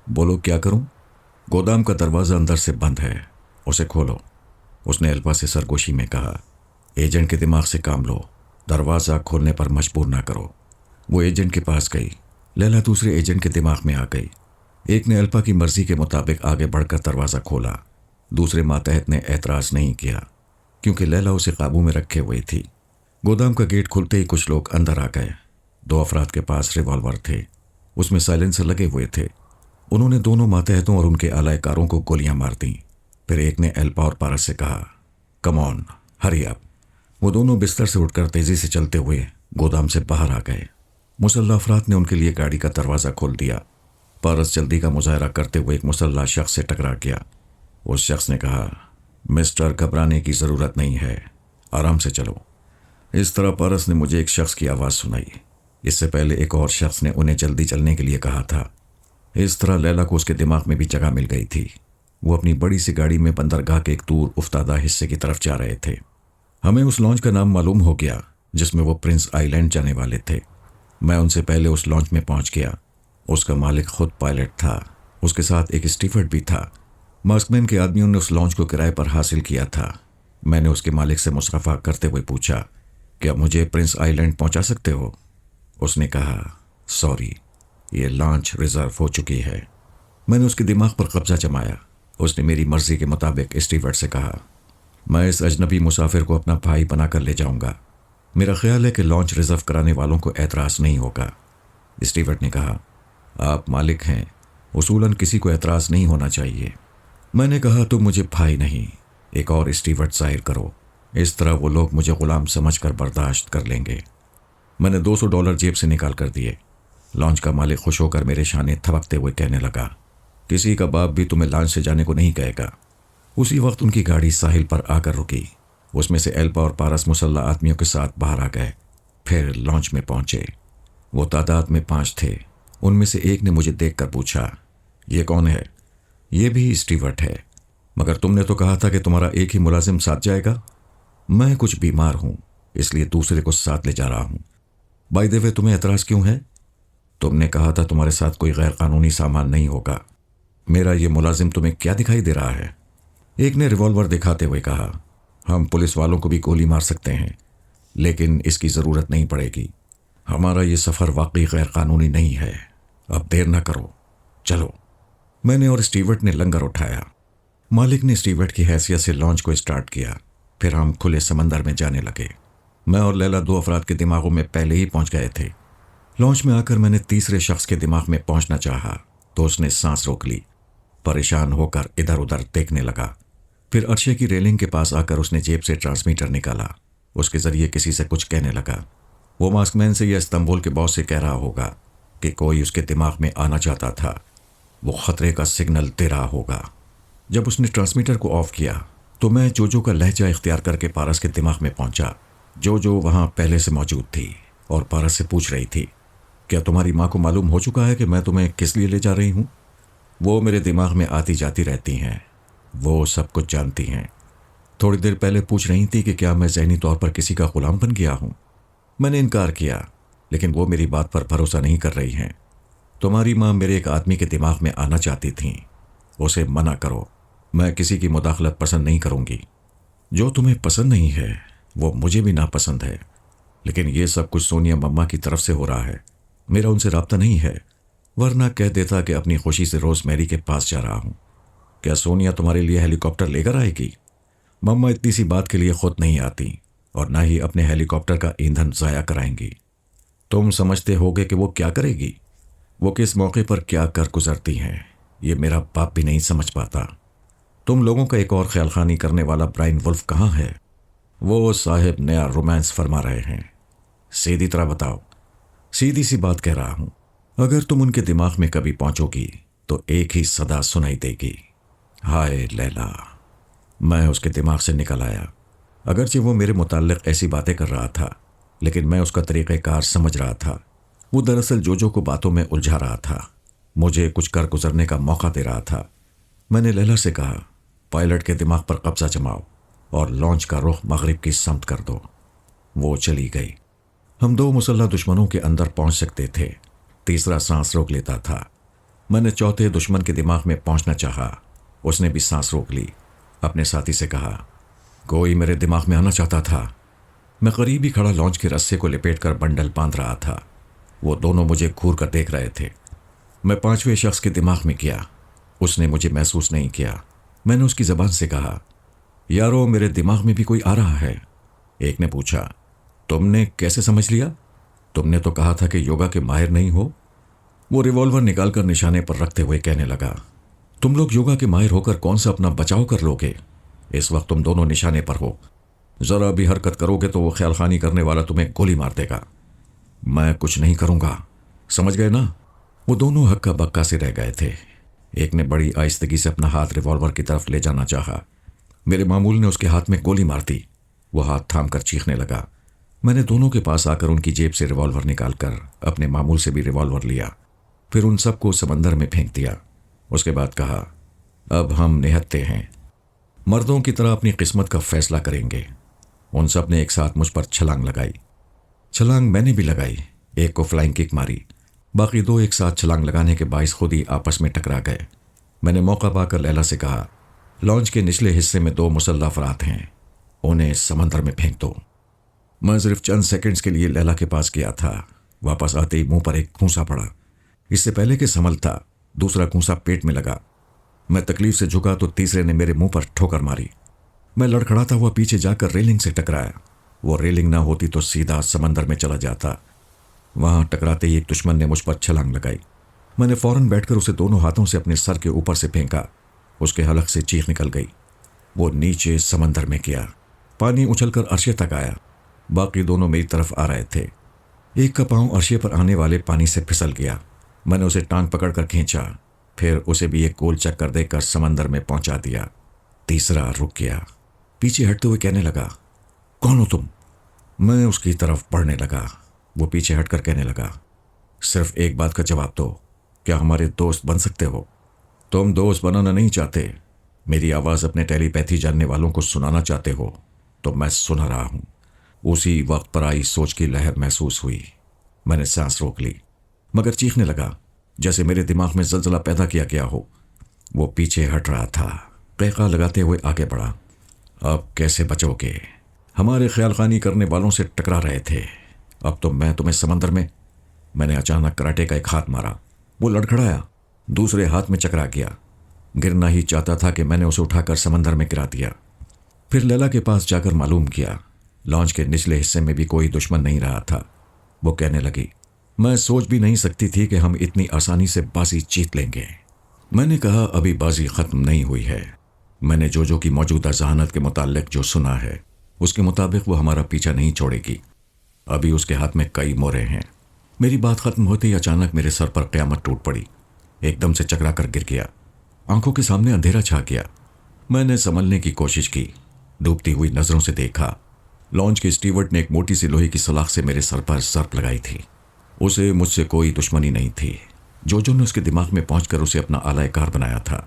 بولو کیا کروں؟ گودام کا دروازہ اندر سے بند ہے، اسے کھولو۔ اس نے الفا سے سرگوشی میں کہا، ایجنٹ کے دماغ سے کام لو، دروازہ کھولنے پر مجبور نہ کرو۔ وہ ایجنٹ کے پاس گئی۔ لیلا دوسرے ایجنٹ کے دماغ میں آ گئی۔ ایک نے الفا کی مرضی کے مطابق آگے بڑھ کر دروازہ کھولا، دوسرے ماتحت نے اعتراض نہیں کیا کیونکہ لیلا اسے قابو میں رکھے ہوئی تھی۔ گودام کا گیٹ کھلتے ہی کچھ لوگ اندر آ گئے۔ 2 افراد کے پاس ریوالور تھے، اس میں سائلنسر لگے ہوئے تھے۔ انہوں نے دونوں ماتحتوں اور ان کے اعلی کاروں کو گولیاں مار دیں۔ پھر ایک نے الفا اور پارس سے کہا، کم آن، ہری اپ۔ وہ دونوں بستر سے اٹھ کر تیزی سے چلتے ہوئے گودام سے باہر آ گئے۔ مسلح افراد نے ان کے لیے گاڑی کا دروازہ کھول دیا۔ پارس جلدی کا مظاہرہ کرتے ہوئے ایک مسلح شخص سے ٹکرا گیا۔ اس شخص نے کہا، مسٹر، گھبرانے کی ضرورت نہیں ہے، آرام سے چلو۔ اس طرح پارس نے مجھے ایک شخص کی آواز سنائی۔ اس سے پہلے ایک اور شخص نے انہیں جلدی چلنے کے لیے کہا تھا۔ اس طرح لیلا کو اس کے دماغ میں بھی جگہ مل گئی تھی۔ وہ اپنی بڑی سی گاڑی میں بندرگاہ کے ایک دور افتادہ حصے کی طرف جا رہے تھے۔ ہمیں اس لانچ کا نام معلوم ہو گیا جس میں وہ پرنس آئی لینڈ جانے والے تھے۔ میں ان سے پہلے اس لانچ میں پہنچ گیا۔ اس کا مالک خود پائلٹ تھا، اس کے ساتھ ایک اسٹیورڈ بھی تھا۔ ماسکمین کے آدمیوں نے اس لانچ کو کرائے پر حاصل کیا تھا۔ میں نے اس کے مالک سے مصافحہ کرتے ہوئے پوچھا، کیا مجھے پرنس آئی لینڈ پہنچا سکتے ہو؟ اس نے کہا، سوری، یہ لانچ ریزرو ہو چکی ہے۔ میں نے اس کے دماغ پر قبضہ جمایا۔ اس نے میری مرضی کے مطابق اسٹیورڈ سے کہا، میں اس اجنبی مسافر کو اپنا بھائی بنا کر لے جاؤں گا۔ میرا خیال ہے کہ لانچ ریزرو کرانے والوں کو اعتراض نہیں ہوگا۔ اسٹیورڈ نے کہا، آپ مالک ہیں، اصولاً کسی کو اعتراض نہیں ہونا چاہیے۔ میں نے کہا، تم مجھے بھائی نہیں، ایک اور اسٹیورڈ ظاہر کرو، اس طرح وہ لوگ مجھے غلام سمجھ کر برداشت کر لیں گے۔ میں نے $200 جیب سے نکال کر دیے۔ لانچ کا مالک خوش ہو کر میرے شانے تھپکتے ہوئے کہنے لگا، کسی کا باپ بھی تمہیں لانچ سے جانے کو نہیں کہے گا۔ اسی وقت ان کی گاڑی ساحل پر آ کر رکی۔ اس میں سے الفا اور پارس مسلح آدمیوں کے ساتھ باہر آ گئے، پھر لانچ میں پہنچے۔ وہ تعداد میں 5 تھے۔ ان میں سے ایک نے مجھے دیکھ کر پوچھا، یہ کون ہے؟ یہ بھی اسٹیورڈ ہے، مگر تم نے تو کہا تھا کہ تمہارا ایک ہی ملازم ساتھ جائے گا۔ میں کچھ بیمار ہوں، اس لیے دوسرے کو ساتھ لے جا رہا ہوں۔ بائی دی وے، تمہیں اعتراض کیوں ہے؟ تم نے کہا تھا تمہارے ساتھ کوئی غیر قانونی سامان نہیں ہوگا۔ میرا یہ ملازم تمہیں کیا دکھائی دے رہا ہے؟ ایک نے ریوالور دکھاتے ہوئے کہا، ہم پولیس والوں کو بھی گولی مار سکتے ہیں، لیکن اس کی ضرورت نہیں پڑے گی۔ ہمارا یہ سفر واقعی غیر قانونی نہیں ہے، اب دیر نہ کرو، چلو۔ میں نے اور اسٹیورڈ نے لنگر اٹھایا۔ مالک نے اسٹیورڈ کی حیثیت سے لانچ کو اسٹارٹ کیا، پھر ہم کھلے سمندر میں جانے لگے۔ میں اور لیلا 2 افراد کے دماغوں میں پہلے ہی پہنچ گئے تھے۔ لانچ میں آ کر میں نے تیسرے شخص کے دماغ میں پہنچنا چاہا تو اس نے سانس روک لی، پریشان ہو کر ادھر ادھر دیکھنے لگا۔ پھر عرشے کی ریلنگ کے پاس آ کر اس نے جیب سے ٹرانسمیٹر نکالا، اس کے ذریعے کسی سے کچھ کہنے لگا۔ وہ ماسک مین سے یا استنبول کے باس سے کہہ رہا ہوگا کہ کوئی اس کے دماغ میں آنا چاہتا تھا۔ وہ خطرے کا سگنل دے رہا ہوگا۔ جب اس نے ٹرانسمیٹر کو آف کیا تو میں جوجو کا لہجہ اختیار کر کے پارس کے دماغ میں پہنچا۔ جو وہاں پہلے سے موجود تھی اور پارس سے پوچھ رہی تھی، کیا تمہاری ماں کو معلوم ہو چکا ہے کہ میں تمہیں کس لیے لے جا رہی ہوں؟ وہ میرے دماغ میں آتی جاتی رہتی ہیں، وہ سب کچھ جانتی ہیں۔ تھوڑی دیر پہلے پوچھ رہی تھی کہ کیا میں ذہنی طور پر کسی کا غلام بن گیا ہوں۔ میں نے انکار کیا، لیکن وہ میری بات پر بھروسہ نہیں کر رہی ہیں۔ تمہاری ماں میرے ایک آدمی کے دماغ میں آنا چاہتی تھیں، اسے منع کرو، میں کسی کی مداخلت پسند نہیں کروں گی۔ جو تمہیں پسند نہیں ہے وہ مجھے بھی ناپسند ہے، لیکن یہ سب کچھ سونیا مما کی طرف سے ہو رہا ہے، میرا ان سے رابطہ نہیں ہے، ورنہ کہہ دیتا کہ اپنی خوشی سے روز میری کے پاس جا رہا ہوں۔ کیا سونیا تمہارے لیے ہیلی کاپٹر لے کر آئے گی؟ مما اتنی سی بات کے لیے خود نہیں آتی اور نہ ہی اپنے ہیلی کاپٹر کا ایندھن ضائع کرائیں گی۔ تم سمجھتے ہوگے کہ وہ کیا کرے گی؟ وہ کس موقع پر کیا کر گزرتی ہیں یہ میرا باپ بھی نہیں سمجھ پاتا۔ تم لوگوں کا ایک اور خیال خانی کرنے والا برائن ولف کہاں ہے؟ وہ صاحب نیا رومانس فرما رہے ہیں۔ سیدھی طرح بتاؤ۔ سیدھی سی بات کہہ رہا ہوں، اگر تم ان کے دماغ میں کبھی پہنچو گی تو ایک ہی صدا سنائی دے گی، ہائے لیلا۔ میں اس کے دماغ سے نکل آیا، اگرچہ وہ میرے متعلق ایسی باتیں کر رہا تھا، لیکن میں اس کا طریقہ کار سمجھ رہا تھا۔ وہ دراصل جو کو باتوں میں الجھا رہا تھا، مجھے کچھ کر گزرنے کا موقع دے رہا تھا۔ میں نے لیلا سے کہا، پائلٹ کے دماغ پر قبضہ جماؤ اور لانچ کا رخ مغرب کی سمت کر دو۔ وہ چلی گئی۔ ہم دو مسلح دشمنوں کے اندر پہنچ سکتے تھے، تیسرا سانس روک لیتا تھا۔ میں نے چوتھے دشمن کے دماغ میں پہنچنا چاہا، اس نے بھی سانس روک لی۔ اپنے ساتھی سے کہا، کوئی میرے دماغ میں آنا چاہتا تھا۔ میں قریب ہی کھڑا لانچ کے رسے کو لپیٹ کر بنڈل باندھ رہا تھا۔ وہ دونوں مجھے گھور کر دیکھ رہے تھے۔ میں پانچویں شخص کے دماغ میں کیا، اس نے مجھے محسوس نہیں کیا۔ میں نے اس کی زبان سے کہا، یارو میرے دماغ میں بھی کوئی آ رہا ہے۔ ایک نے پوچھا، تم نے کیسے سمجھ لیا؟ تم نے تو کہا تھا کہ یوگا کے ماہر نہیں ہو۔ وہ ریوالور نکال کر نشانے پر رکھتے ہوئے کہنے لگا، تم لوگ یوگا کے ماہر ہو کر کون سا اپنا بچاؤ کر لو گے؟ اس وقت تم دونوں نشانے پر ہو، ذرا بھی حرکت کرو گے تو وہ خیال خانی کرنے والا تمہیں گولی مار دے گا۔ میں کچھ نہیں کروں گا، سمجھ گئے نا؟ وہ دونوں ہکا بکا سے رہ گئے تھے۔ ایک نے بڑی آہستگی سے اپنا ہاتھ ریوالور کی طرف لے جانا چاہا، میرے معمول نے اس کے ہاتھ میں گولی مار دی۔ وہ ہاتھ تھام کر چیخنے لگا۔ میں نے دونوں کے پاس آ کر ان کی جیب سے ریوالور نکال کر اپنے معمول سے بھی ریوالور لیا، پھر ان سب کو سمندر میں پھینک دیا۔ اس کے بعد کہا، اب ہم نہتے ہیں، مردوں کی طرح اپنی قسمت کا فیصلہ کریں گے۔ ان سب نے ایک ساتھ مجھ پر چھلانگ لگائی۔ چھلانگ میں نے بھی لگائی، ایک کو فلائنگ کک ماری، باقی دو ایک ساتھ چھلانگ لگانے کے باعث خود ہی آپس میں ٹکرا گئے۔ میں نے موقع پا کر لیلا سے کہا، لانچ کے نچلے حصے میں دو مسلح افراد ہیں، انہیں سمندر میں پھینک دو۔ میں صرف چند سیکنڈز کے لیے لیلا کے پاس گیا تھا، واپس آتے ہی منہ پر ایک گھونسا پڑا۔ اس سے پہلے کہ سنبھلتا، دوسرا گھونسا پیٹ میں لگا۔ میں تکلیف سے جھکا تو تیسرے نے میرے منہ پر ٹھوکر ماری۔ میں لڑکھڑاتا ہوا پیچھے جا کر ریلنگ سے ٹکرایا۔ وہ ریلنگ نہ ہوتی تو سیدھا سمندر میں چلا جاتا۔ وہاں ٹکراتے ہی ایک دشمن نے مجھ پر چھلانگ لگائی۔ میں نے فوراً بیٹھ کر اسے دونوں ہاتھوں سے اپنے سر کے اوپر سے پھینکا۔ اس کے حلق سے چیخ نکل گئی۔ وہ نیچے سمندر میں گیا، پانی اچھل کر عرشے تک آیا۔ باقی دونوں میری طرف آ رہے تھے۔ ایک کا پاؤں عرشے پر آنے والے پانی سے پھسل گیا۔ میں نے اسے ٹانگ پکڑ کر کھینچا، پھر اسے بھی ایک گول چکر دے کر سمندر میں پہنچا دیا۔ تیسرا رک گیا، پیچھے ہٹتے ہوئے کہنے لگا، کون ہو تم؟ میں اس کی طرف بڑھنے لگا۔ وہ پیچھے ہٹ کر کہنے لگا، صرف ایک بات کا جواب دو، کیا ہمارے دوست بن سکتے ہو؟ تم دوست بنانا نہیں چاہتے، میری آواز اپنے ٹیلی پیتھی جاننے والوں کو سنانا چاہتے ہو تو میں سنا رہا ہوں۔ اسی وقت پر آئی سوچ کی لہر محسوس ہوئی۔ میں نے سانس روک لی، مگر چیخنے لگا جیسے میرے دماغ میں زلزلہ پیدا کیا گیا ہو۔ وہ پیچھے ہٹ رہا تھا، قہقہ لگاتے ہوئے آگے بڑھا۔ اب کیسے بچو گے؟ ہمارے خیال خانی کرنے والوں سے ٹکرا رہے تھے، اب تو میں تمہیں سمندر میں نے اچانک کراٹے کا ایک ہاتھ مارا۔ وہ لڑکھڑایا، دوسرے ہاتھ میں چکرا گیا۔ گرنا ہی چاہتا تھا کہ میں نے اسے اٹھا کر سمندر میں گرا دیا۔ پھر لیلا کے پاس جا کر معلوم کیا، لانچ کے نچلے حصے میں بھی کوئی دشمن نہیں رہا تھا۔ وہ کہنے لگی، میں سوچ بھی نہیں سکتی تھی کہ ہم اتنی آسانی سے بازی جیت لیں گے۔ میں نے کہا، ابھی بازی ختم نہیں ہوئی ہے۔ میں نے جو کی موجودہ ذہانت کے متعلق جو سنا ہے، اس کے مطابق وہ ہمارا پیچھا نہیں چھوڑے گی۔ ابھی اس کے ہاتھ میں کئی مورے ہیں۔ میری بات ختم ہوتے ہی اچانک میرے سر پر قیامت ٹوٹ پڑی۔ एकदम से चकरा कर गिर गया। आंखों के सामने अंधेरा छा गया। मैंने संभलने की कोशिश की, डूबती हुई नजरों से देखा। लॉन्च के स्टीवर्ड ने एक मोटी सी लोहे की सलाख से मेरे सर पर सर्प लगाई थी। उसे मुझसे कोई दुश्मनी नहीं थी। जोजो ने उसके दिमाग में पहुंचकर उसे अपना आलायकार बनाया था।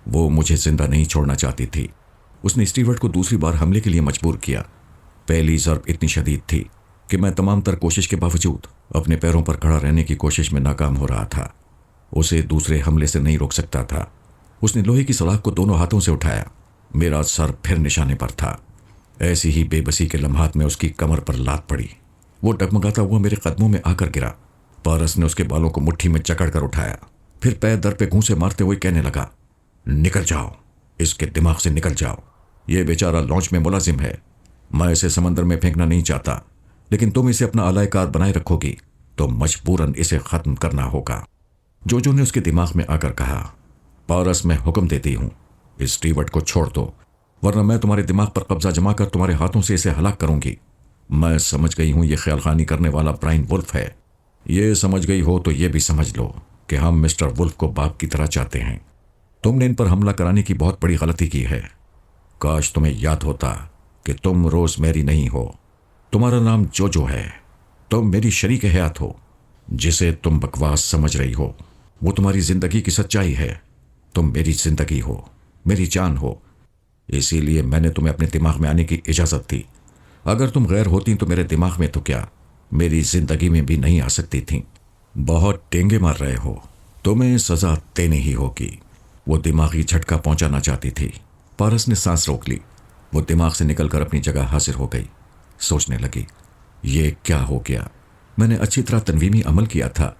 वो मुझे जिंदा नहीं छोड़ना चाहती थी। उसने स्टीवर्ड को दूसरी बार हमले के लिए मजबूर किया। पहली ज़रब इतनी शदीद थी कि मैं तमाम तर कोशिश के बावजूद अपने पैरों पर खड़ा रहने की कोशिश में नाकाम हो रहा था। उसे दूसरे हमले से नहीं रोक सकता था। उसने लोहे की सलाख को दोनों हाथों से उठाया। मेरा सर फिर निशाने पर था। ऐसी ही बेबसी के लम्हात में उसकी कमर पर लात पड़ी। वो डगमगाता हुआ मेरे कदमों में आकर गिरा। पारस ने उसके बालों को मुट्ठी में जकड़ कर उठाया, फिर पैर दर पे घूंसे मारते हुए कहने लगा, निकल जाओ, इसके दिमाग से निकल जाओ। ये बेचारा लॉन्च में मुलाजिम है। मैं इसे समंदर में फेंकना नहीं चाहता, लेकिन तुम इसे अपना आलायकार बनाए रखोगी तो मजबूरन इसे खत्म करना होगा। जोजो ने उसके दिमाग में आकर कहा, पारस, मैं हुक्म देती हूं, इस स्टीवर्ड को छोड़ दो, वरना मैं तुम्हारे दिमाग पर कब्जा जमा कर तुम्हारे हाथों से इसे हलाक करूंगी। मैं समझ गई हूं ये ख्यालखानी करने वाला ब्राइन वुल्फ है। ये समझ गई हो तो ये भी समझ लो कि हम मिस्टर वुल्फ को बाप की तरह चाहते हैं। तुमने इन पर हमला कराने की बहुत बड़ी गलती की है। काश तुम्हें याद होता कि तुम रोज मैरी नहीं हो, तुम्हारा नाम जोजो है। तुम मेरी शरीक हयात हो। जिसे तुम बकवास समझ रही हो वो तुम्हारी जिंदगी की सच्चाई है। तुम मेरी जिंदगी हो, मेरी जान हो। इसीलिए मैंने तुम्हें अपने दिमाग में आने की इजाजत दी। अगर तुम गैर होती तो मेरे दिमाग में तो क्या, मेरी जिंदगी में भी नहीं आ सकती थी। बहुत टेंगे मार रहे हो, तुम्हें सजा देनी ही होगी। वो दिमागी झटका पहुंचाना चाहती थी। पारस ने सांस रोक ली। वो दिमाग से निकलकर अपनी जगह हाजिर हो गई। सोचने लगी, ये क्या हो गया। मैंने अच्छी तरह तनवीमी अमल किया था,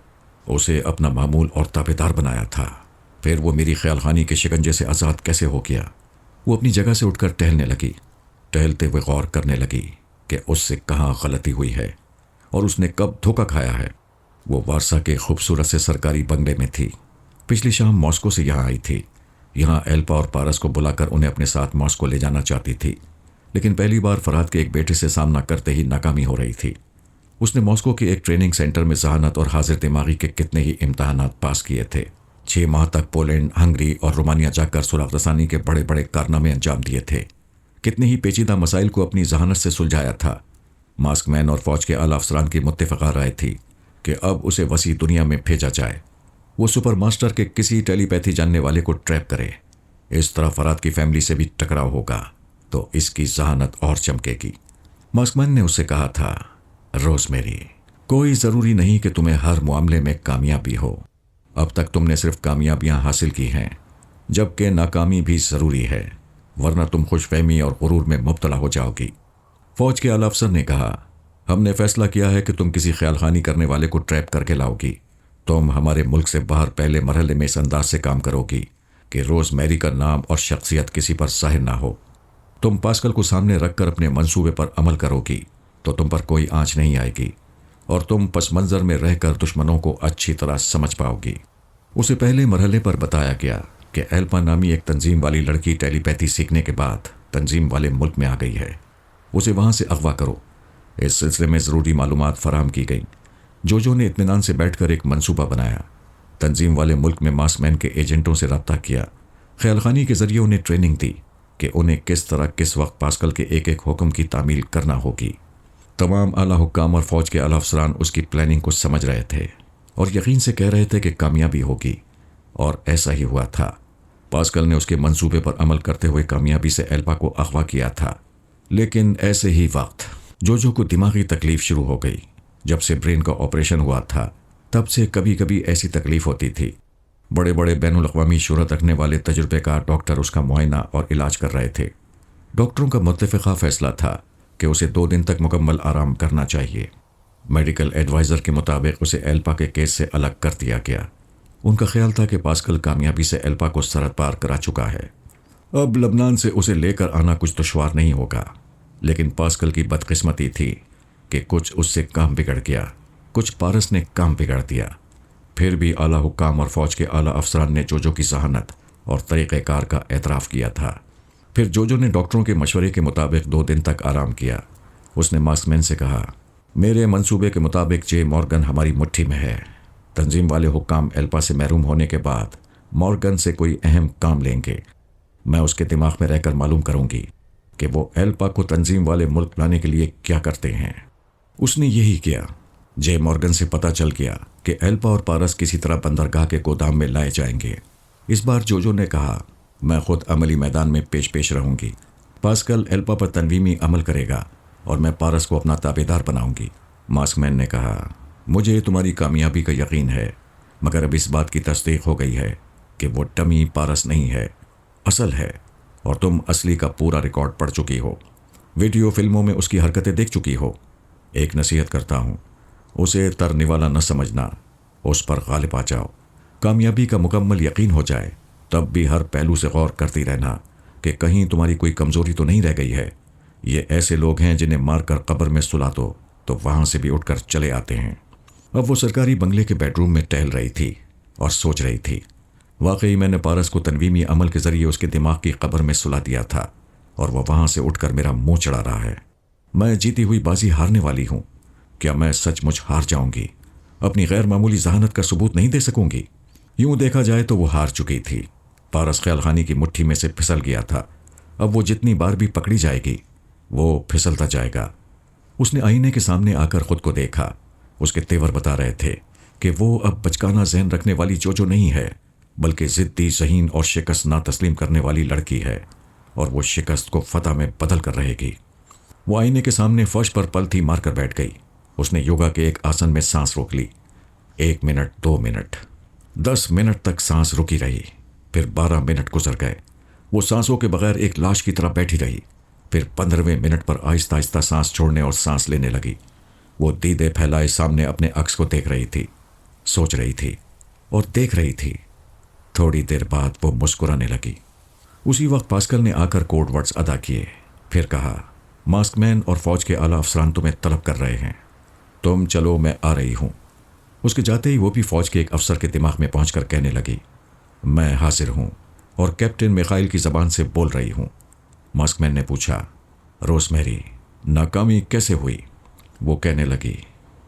उसे अपना मामूल और ताबेदार बनाया था। फिर वो मेरी ख्यालखानी के शिकंजे से आज़ाद कैसे हो गया। वो अपनी जगह से उठकर टहलने लगी। टहलते हुए गौर करने लगी कि उससे कहाँ गलती हुई है और उसने कब धोखा खाया है। वो वारसा के खूबसूरत से सरकारी बंगले में थी। पिछली शाम मॉस्को से यहाँ आई थी। यहाँ एल्पा और पारस को बुलाकर उन्हें अपने साथ मॉस्को ले जाना चाहती थी, लेकिन पहली बार फरहाद के एक बेटे से सामना करते ही नाकामी हो रही थी। उसने मॉस्को के एक ट्रेनिंग सेंटर में जहानत और हाजिर दिमागी के कितने ही इम्तहानात पास किए थे। 6 माह तक पोलैंड, हंगरी और रोमानिया जाकर सुराग रसानी के बड़े बड़े कारनामे अंजाम दिए थे। कितने ही पेचीदा मसाइल को अपनी जहानत से सुलझाया था। मास्कमैन और फौज के आला अफसरान की मुत्तफ़िक़ा राय थी कि अब उसे वसी दुनिया में भेजा जाए। वो सुपर मास्टर के किसी टेलीपैथी जानने वाले को ट्रैप करे। इस तरह फरहाद की फैमिली से भी टकराव होगा तो इसकी जहानत और चमकेगी। मास्कमैन ने उससे कहा था, रोज़मेरी, कोई ज़रूरी नहीं कि तुम्हें हर मामले में कामयाबी हो। अब तक तुमने सिर्फ कामयाबियां हासिल की हैं, जबकि नाकामी भी ज़रूरी है, वरना तुम खुशफहमी और गुरूर में मुब्तला हो जाओगी। फौज के आला अफसर ने कहा, हमने फैसला किया है कि तुम किसी ख्यालखानी करने वाले को ट्रैप करके लाओगी। तुम हमारे मुल्क से बाहर पहले मरहले में इस अंदाज से काम करोगी कि रोज़मेरी का नाम और शख्सियत किसी पर ज़ाहिर ना हो। तुम पास्कल को सामने रखकर अपने मंसूबे पर अमल करोगी तो तुम पर कोई आंच नहीं आएगी और तुम पस मंज़र में रहकर दुश्मनों को अच्छी तरह समझ पाओगी। उसे पहले मरहले पर बताया गया कि एल्पा नामी एक तंजीम वाली लड़की टेलीपैथी सीखने के बाद तंजीम वाले मुल्क में आ गई है। उसे वहाँ से अगवा करो। इस सिलसिले में ज़रूरी मालूमात फराहम की गई। जोजो ने इत्मीनान से बैठकर एक मंसूबा बनाया। तंजीम वाले मुल्क में मास्कमैन के एजेंटों से रब्ता किया। ख्यालखानी के ज़रिए उन्हें ट्रेनिंग दी कि उन्हें किस तरह किस वक्त पास्कल के एक एक हुक्म की तामील करना होगी। तमाम आला हुक्काम और फौज के आला अफसरान उसकी प्लानिंग को समझ रहे थे और यकीन से कह रहे थे कि कामयाबी होगी, और ऐसा ही हुआ था। पास्कल ने उसके मंसूबे पर अमल करते हुए कामयाबी से एल्पा को अगवा किया था। लेकिन ऐसे ही वक्त जोजो को दिमागी तकलीफ शुरू हो गई। जब से ब्रेन का ऑपरेशन हुआ था तब से कभी कभी ऐसी तकलीफ होती थी। बड़े बड़े बैनुल अक़वामी शोहरत रखने वाले तजुर्बेकार डॉक्टर उसका मुआयना और इलाज कर रहे थे। डॉक्टरों का मुत्तफ़िक़ा फ़ैसला था कि उसे 2 दिन तक मुकम्मल आराम करना चाहिए। मेडिकल एडवाइज़र के मुताबिक उसे एल्पा के केस से अलग कर दिया गया। उनका ख्याल था कि पास्कल कामयाबी से एल्पा को सरहद पार करा चुका है। अब लबनान से उसे लेकर आना कुछ दुश्वार नहीं होगा। लेकिन पास्कल की बदकिस्मती थी कि कुछ उससे काम बिगड़ गया, कुछ पारस ने काम बिगाड़ दिया। फिर भी आला हुक्काम और फौज के आला अफसरान ने जोजो की जहानत और तरीक़ेकार का एतराफ़ किया था। फिर जोजो ने डॉक्टरों के मशवरे के मुताबिक 2 दिन तक आराम किया। उसने मास्कमैन से कहा, मेरे मंसूबे के मुताबिक जे मॉर्गन हमारी मुट्ठी में है। तंजीम वाले हुक्काम एल्पा से महरूम होने के बाद मॉर्गन से कोई अहम काम लेंगे। मैं उसके दिमाग में रहकर मालूम करूंगी कि वो एल्पा को तंजीम वाले मुल्क लाने के लिए क्या करते हैं। उसने यही किया। जे मॉर्गन से पता चल गया कि एल्पा और पारस किसी तरह बंदरगाह के गोदाम में लाए जाएंगे। इस बार जोजो ने कहा, मैं खुद अमली मैदान में पेश रहूंगी। पास्कल एल्पा पर तनवीमी अमल करेगा और मैं पारस को अपना ताबेदार बनाऊंगी। मास्कमैन ने कहा, मुझे तुम्हारी कामयाबी का यकीन है, मगर अब इस बात की तस्दीक हो गई है कि वो डमी पारस नहीं है, असल है, और तुम असली का पूरा रिकॉर्ड पढ़ चुकी हो। वीडियो फिल्मों में उसकी हरकतें देख चुकी हो। एक नसीहत करता हूँ, उसे तरने वाला न समझना, उस पर गालिब आ जाओ। कामयाबी का मुकम्मल यकीन हो जाए तब भी हर पहलू से गौर करती रहना कि कहीं तुम्हारी कोई कमज़ोरी तो नहीं रह गई है। ये ऐसे लोग हैं जिन्हें मारकर कब्र में सुला दो तो वहाँ से भी उठकर चले आते हैं। अब वो सरकारी बंगले के बेडरूम में टहल रही थी और सोच रही थी, वाकई मैंने पारस को तनवीमी अमल के ज़रिए उसके दिमाग की कब्र में सुला दिया था और वह वहाँ से उठकर मेरा मुंह चढ़ा रहा है। मैं जीती हुई बाजी हारने वाली हूँ। क्या मैं सचमुच हार जाऊंगी? अपनी गैर मामूली जहानत का सबूत नहीं दे सकूंगी? यूं देखा जाए तो वो हार चुकी थी। पारस ख्यालखानी की मुट्ठी में से फिसल गया था। अब वो जितनी बार भी पकड़ी जाएगी वो फिसलता जाएगा। उसने आईने के सामने आकर खुद को देखा। उसके तेवर बता रहे थे कि वो अब बचकाना जहन रखने वाली जोजो नहीं है, बल्कि ज़िद्दी, ज़हीन और शिकस्त ना तस्लीम करने वाली लड़की है, और वो शिकस्त को फतह में बदल कर रहेगी। वो आईने के सामने फर्श पर पलथी मारकर बैठ गई। उसने योगा के एक आसन में सांस रोक ली। 1 मिनट, 2 मिनट, 10 मिनट तक सांस रुकी रही। फिर 12 मिनट गुजर गए। वो सांसों के बगैर एक लाश की तरह बैठी रही। फिर 15वें मिनट पर आहिस्ता आहिस्ता सांस छोड़ने और सांस लेने लगी। वो दीदे फैलाए सामने अपने अक्स को देख रही थी, सोच रही थी और देख रही थी। थोड़ी देर बाद वो मुस्कुराने लगी। उसी वक्त पास्कल ने आकर कोड वर्ड्स अदा किए। फिर कहा, मास्कमैन और फौज के आला अफसरान तुम्हें तलब कर रहे हैं, तुम चलो, मैं आ रही हूँ। उसके जाते ही वो भी फौज के एक अफसर के दिमाग में पहुंचकर कहने लगी, मैं हाजिर हूँ और कैप्टन मिखाइल की ज़बान से बोल रही हूँ। मास्कमैन ने पूछा, रोज़मेरी, नाकामी कैसे हुई? वो कहने लगी,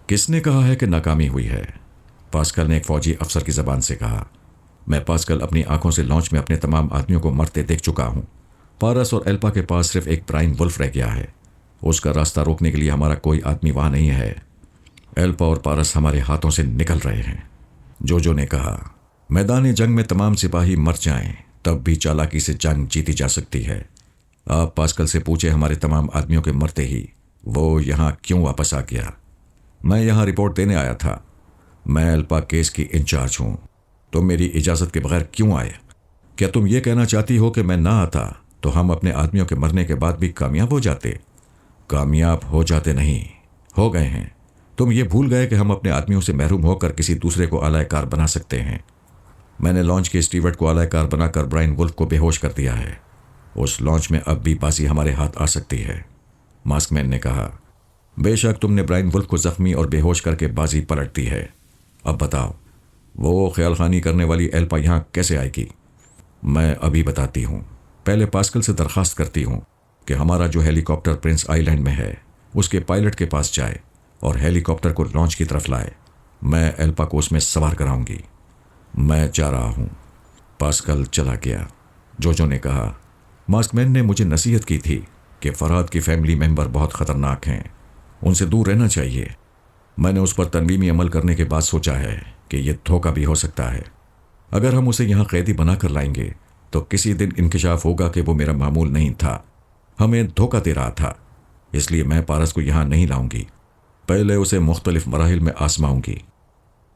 किसने कहा है कि नाकामी हुई है? पास्कल ने एक फौजी अफसर की ज़बान से कहा, मैं पास्कल अपनी आंखों से लॉन्च में अपने तमाम आदमियों को मरते देख चुका हूँ। पारस और एल्पा के पास सिर्फ एक ब्राइन वुल्फ रह गया है। उसका रास्ता रोकने के लिए हमारा कोई आदमी वहाँ नहीं है। एल्पा और पारस हमारे हाथों से निकल रहे हैं। जोजो ने कहा, मैदान जंग में तमाम सिपाही मर जाएं तब भी चालाकी से जंग जीती जा सकती है। आप पास्कल से पूछे हमारे तमाम आदमियों के मरते ही वो यहाँ क्यों वापस आ गया। मैं यहाँ रिपोर्ट देने आया था। मैं एल्पा केस की इंचार्ज हूँ। तुम मेरी इजाज़त के बगैर क्यों आए? क्या तुम ये कहना चाहती हो कि मैं ना आता तो हम अपने आदमियों के मरने के बाद भी कामयाब हो जाते? कामयाब हो जाते नहीं, हो गए हैं। तुम ये भूल गए कि हम अपने आदमियों से महरूम होकर किसी दूसरे को आलायकार बना सकते हैं। मैंने लॉन्च के स्टीवर्ड को आलायकार बनाकर ब्राइन वुल्फ को बेहोश कर दिया है। उस लॉन्च में अब भी बाजी हमारे हाथ आ सकती है। मास्कमैन ने कहा, बेशक तुमने ब्राइन वुल्फ को जख्मी और बेहोश करके बाजी पलट दी है। अब बताओ, वो ख्यालखानी करने वाली एल्पा यहाँ कैसे आएगी? मैं अभी बताती हूँ। पहले पास्कल से दरख्वास्त करती हूँ कि हमारा जो हेलीकॉप्टर प्रिंस आइलैंड में है उसके पायलट के पास जाए और हेलीकॉप्टर को लॉन्च की तरफ लाए। मैं एल्पा को उसमें सवार कराऊंगी। मैं जा रहा हूँ। पास्कल चला गया। जोजो ने कहा, मास्कमैन ने मुझे नसीहत की थी कि फरहाद की फैमिली मेंबर बहुत ख़तरनाक हैं, उनसे दूर रहना चाहिए। मैंने उस पर तनवीमी अमल करने के बाद सोचा है कि यह धोखा भी हो सकता है। अगर हम उसे यहाँ कैदी बनाकर लाएंगे तो किसी दिन इंकिशाफ होगा कि वो मेरा मामूल नहीं था, हमें धोखा दे रहा था। इसलिए मैं पारस को यहाँ नहीं लाऊंगी। पहले उसे मुख्तलिफ मराहिल में आजमाऊंगी।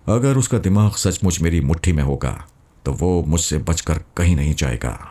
अगर उसका दिमाग सचमुच मेरी मुट्ठी में होगा तो वो मुझसे बचकर कहीं नहीं जाएगा।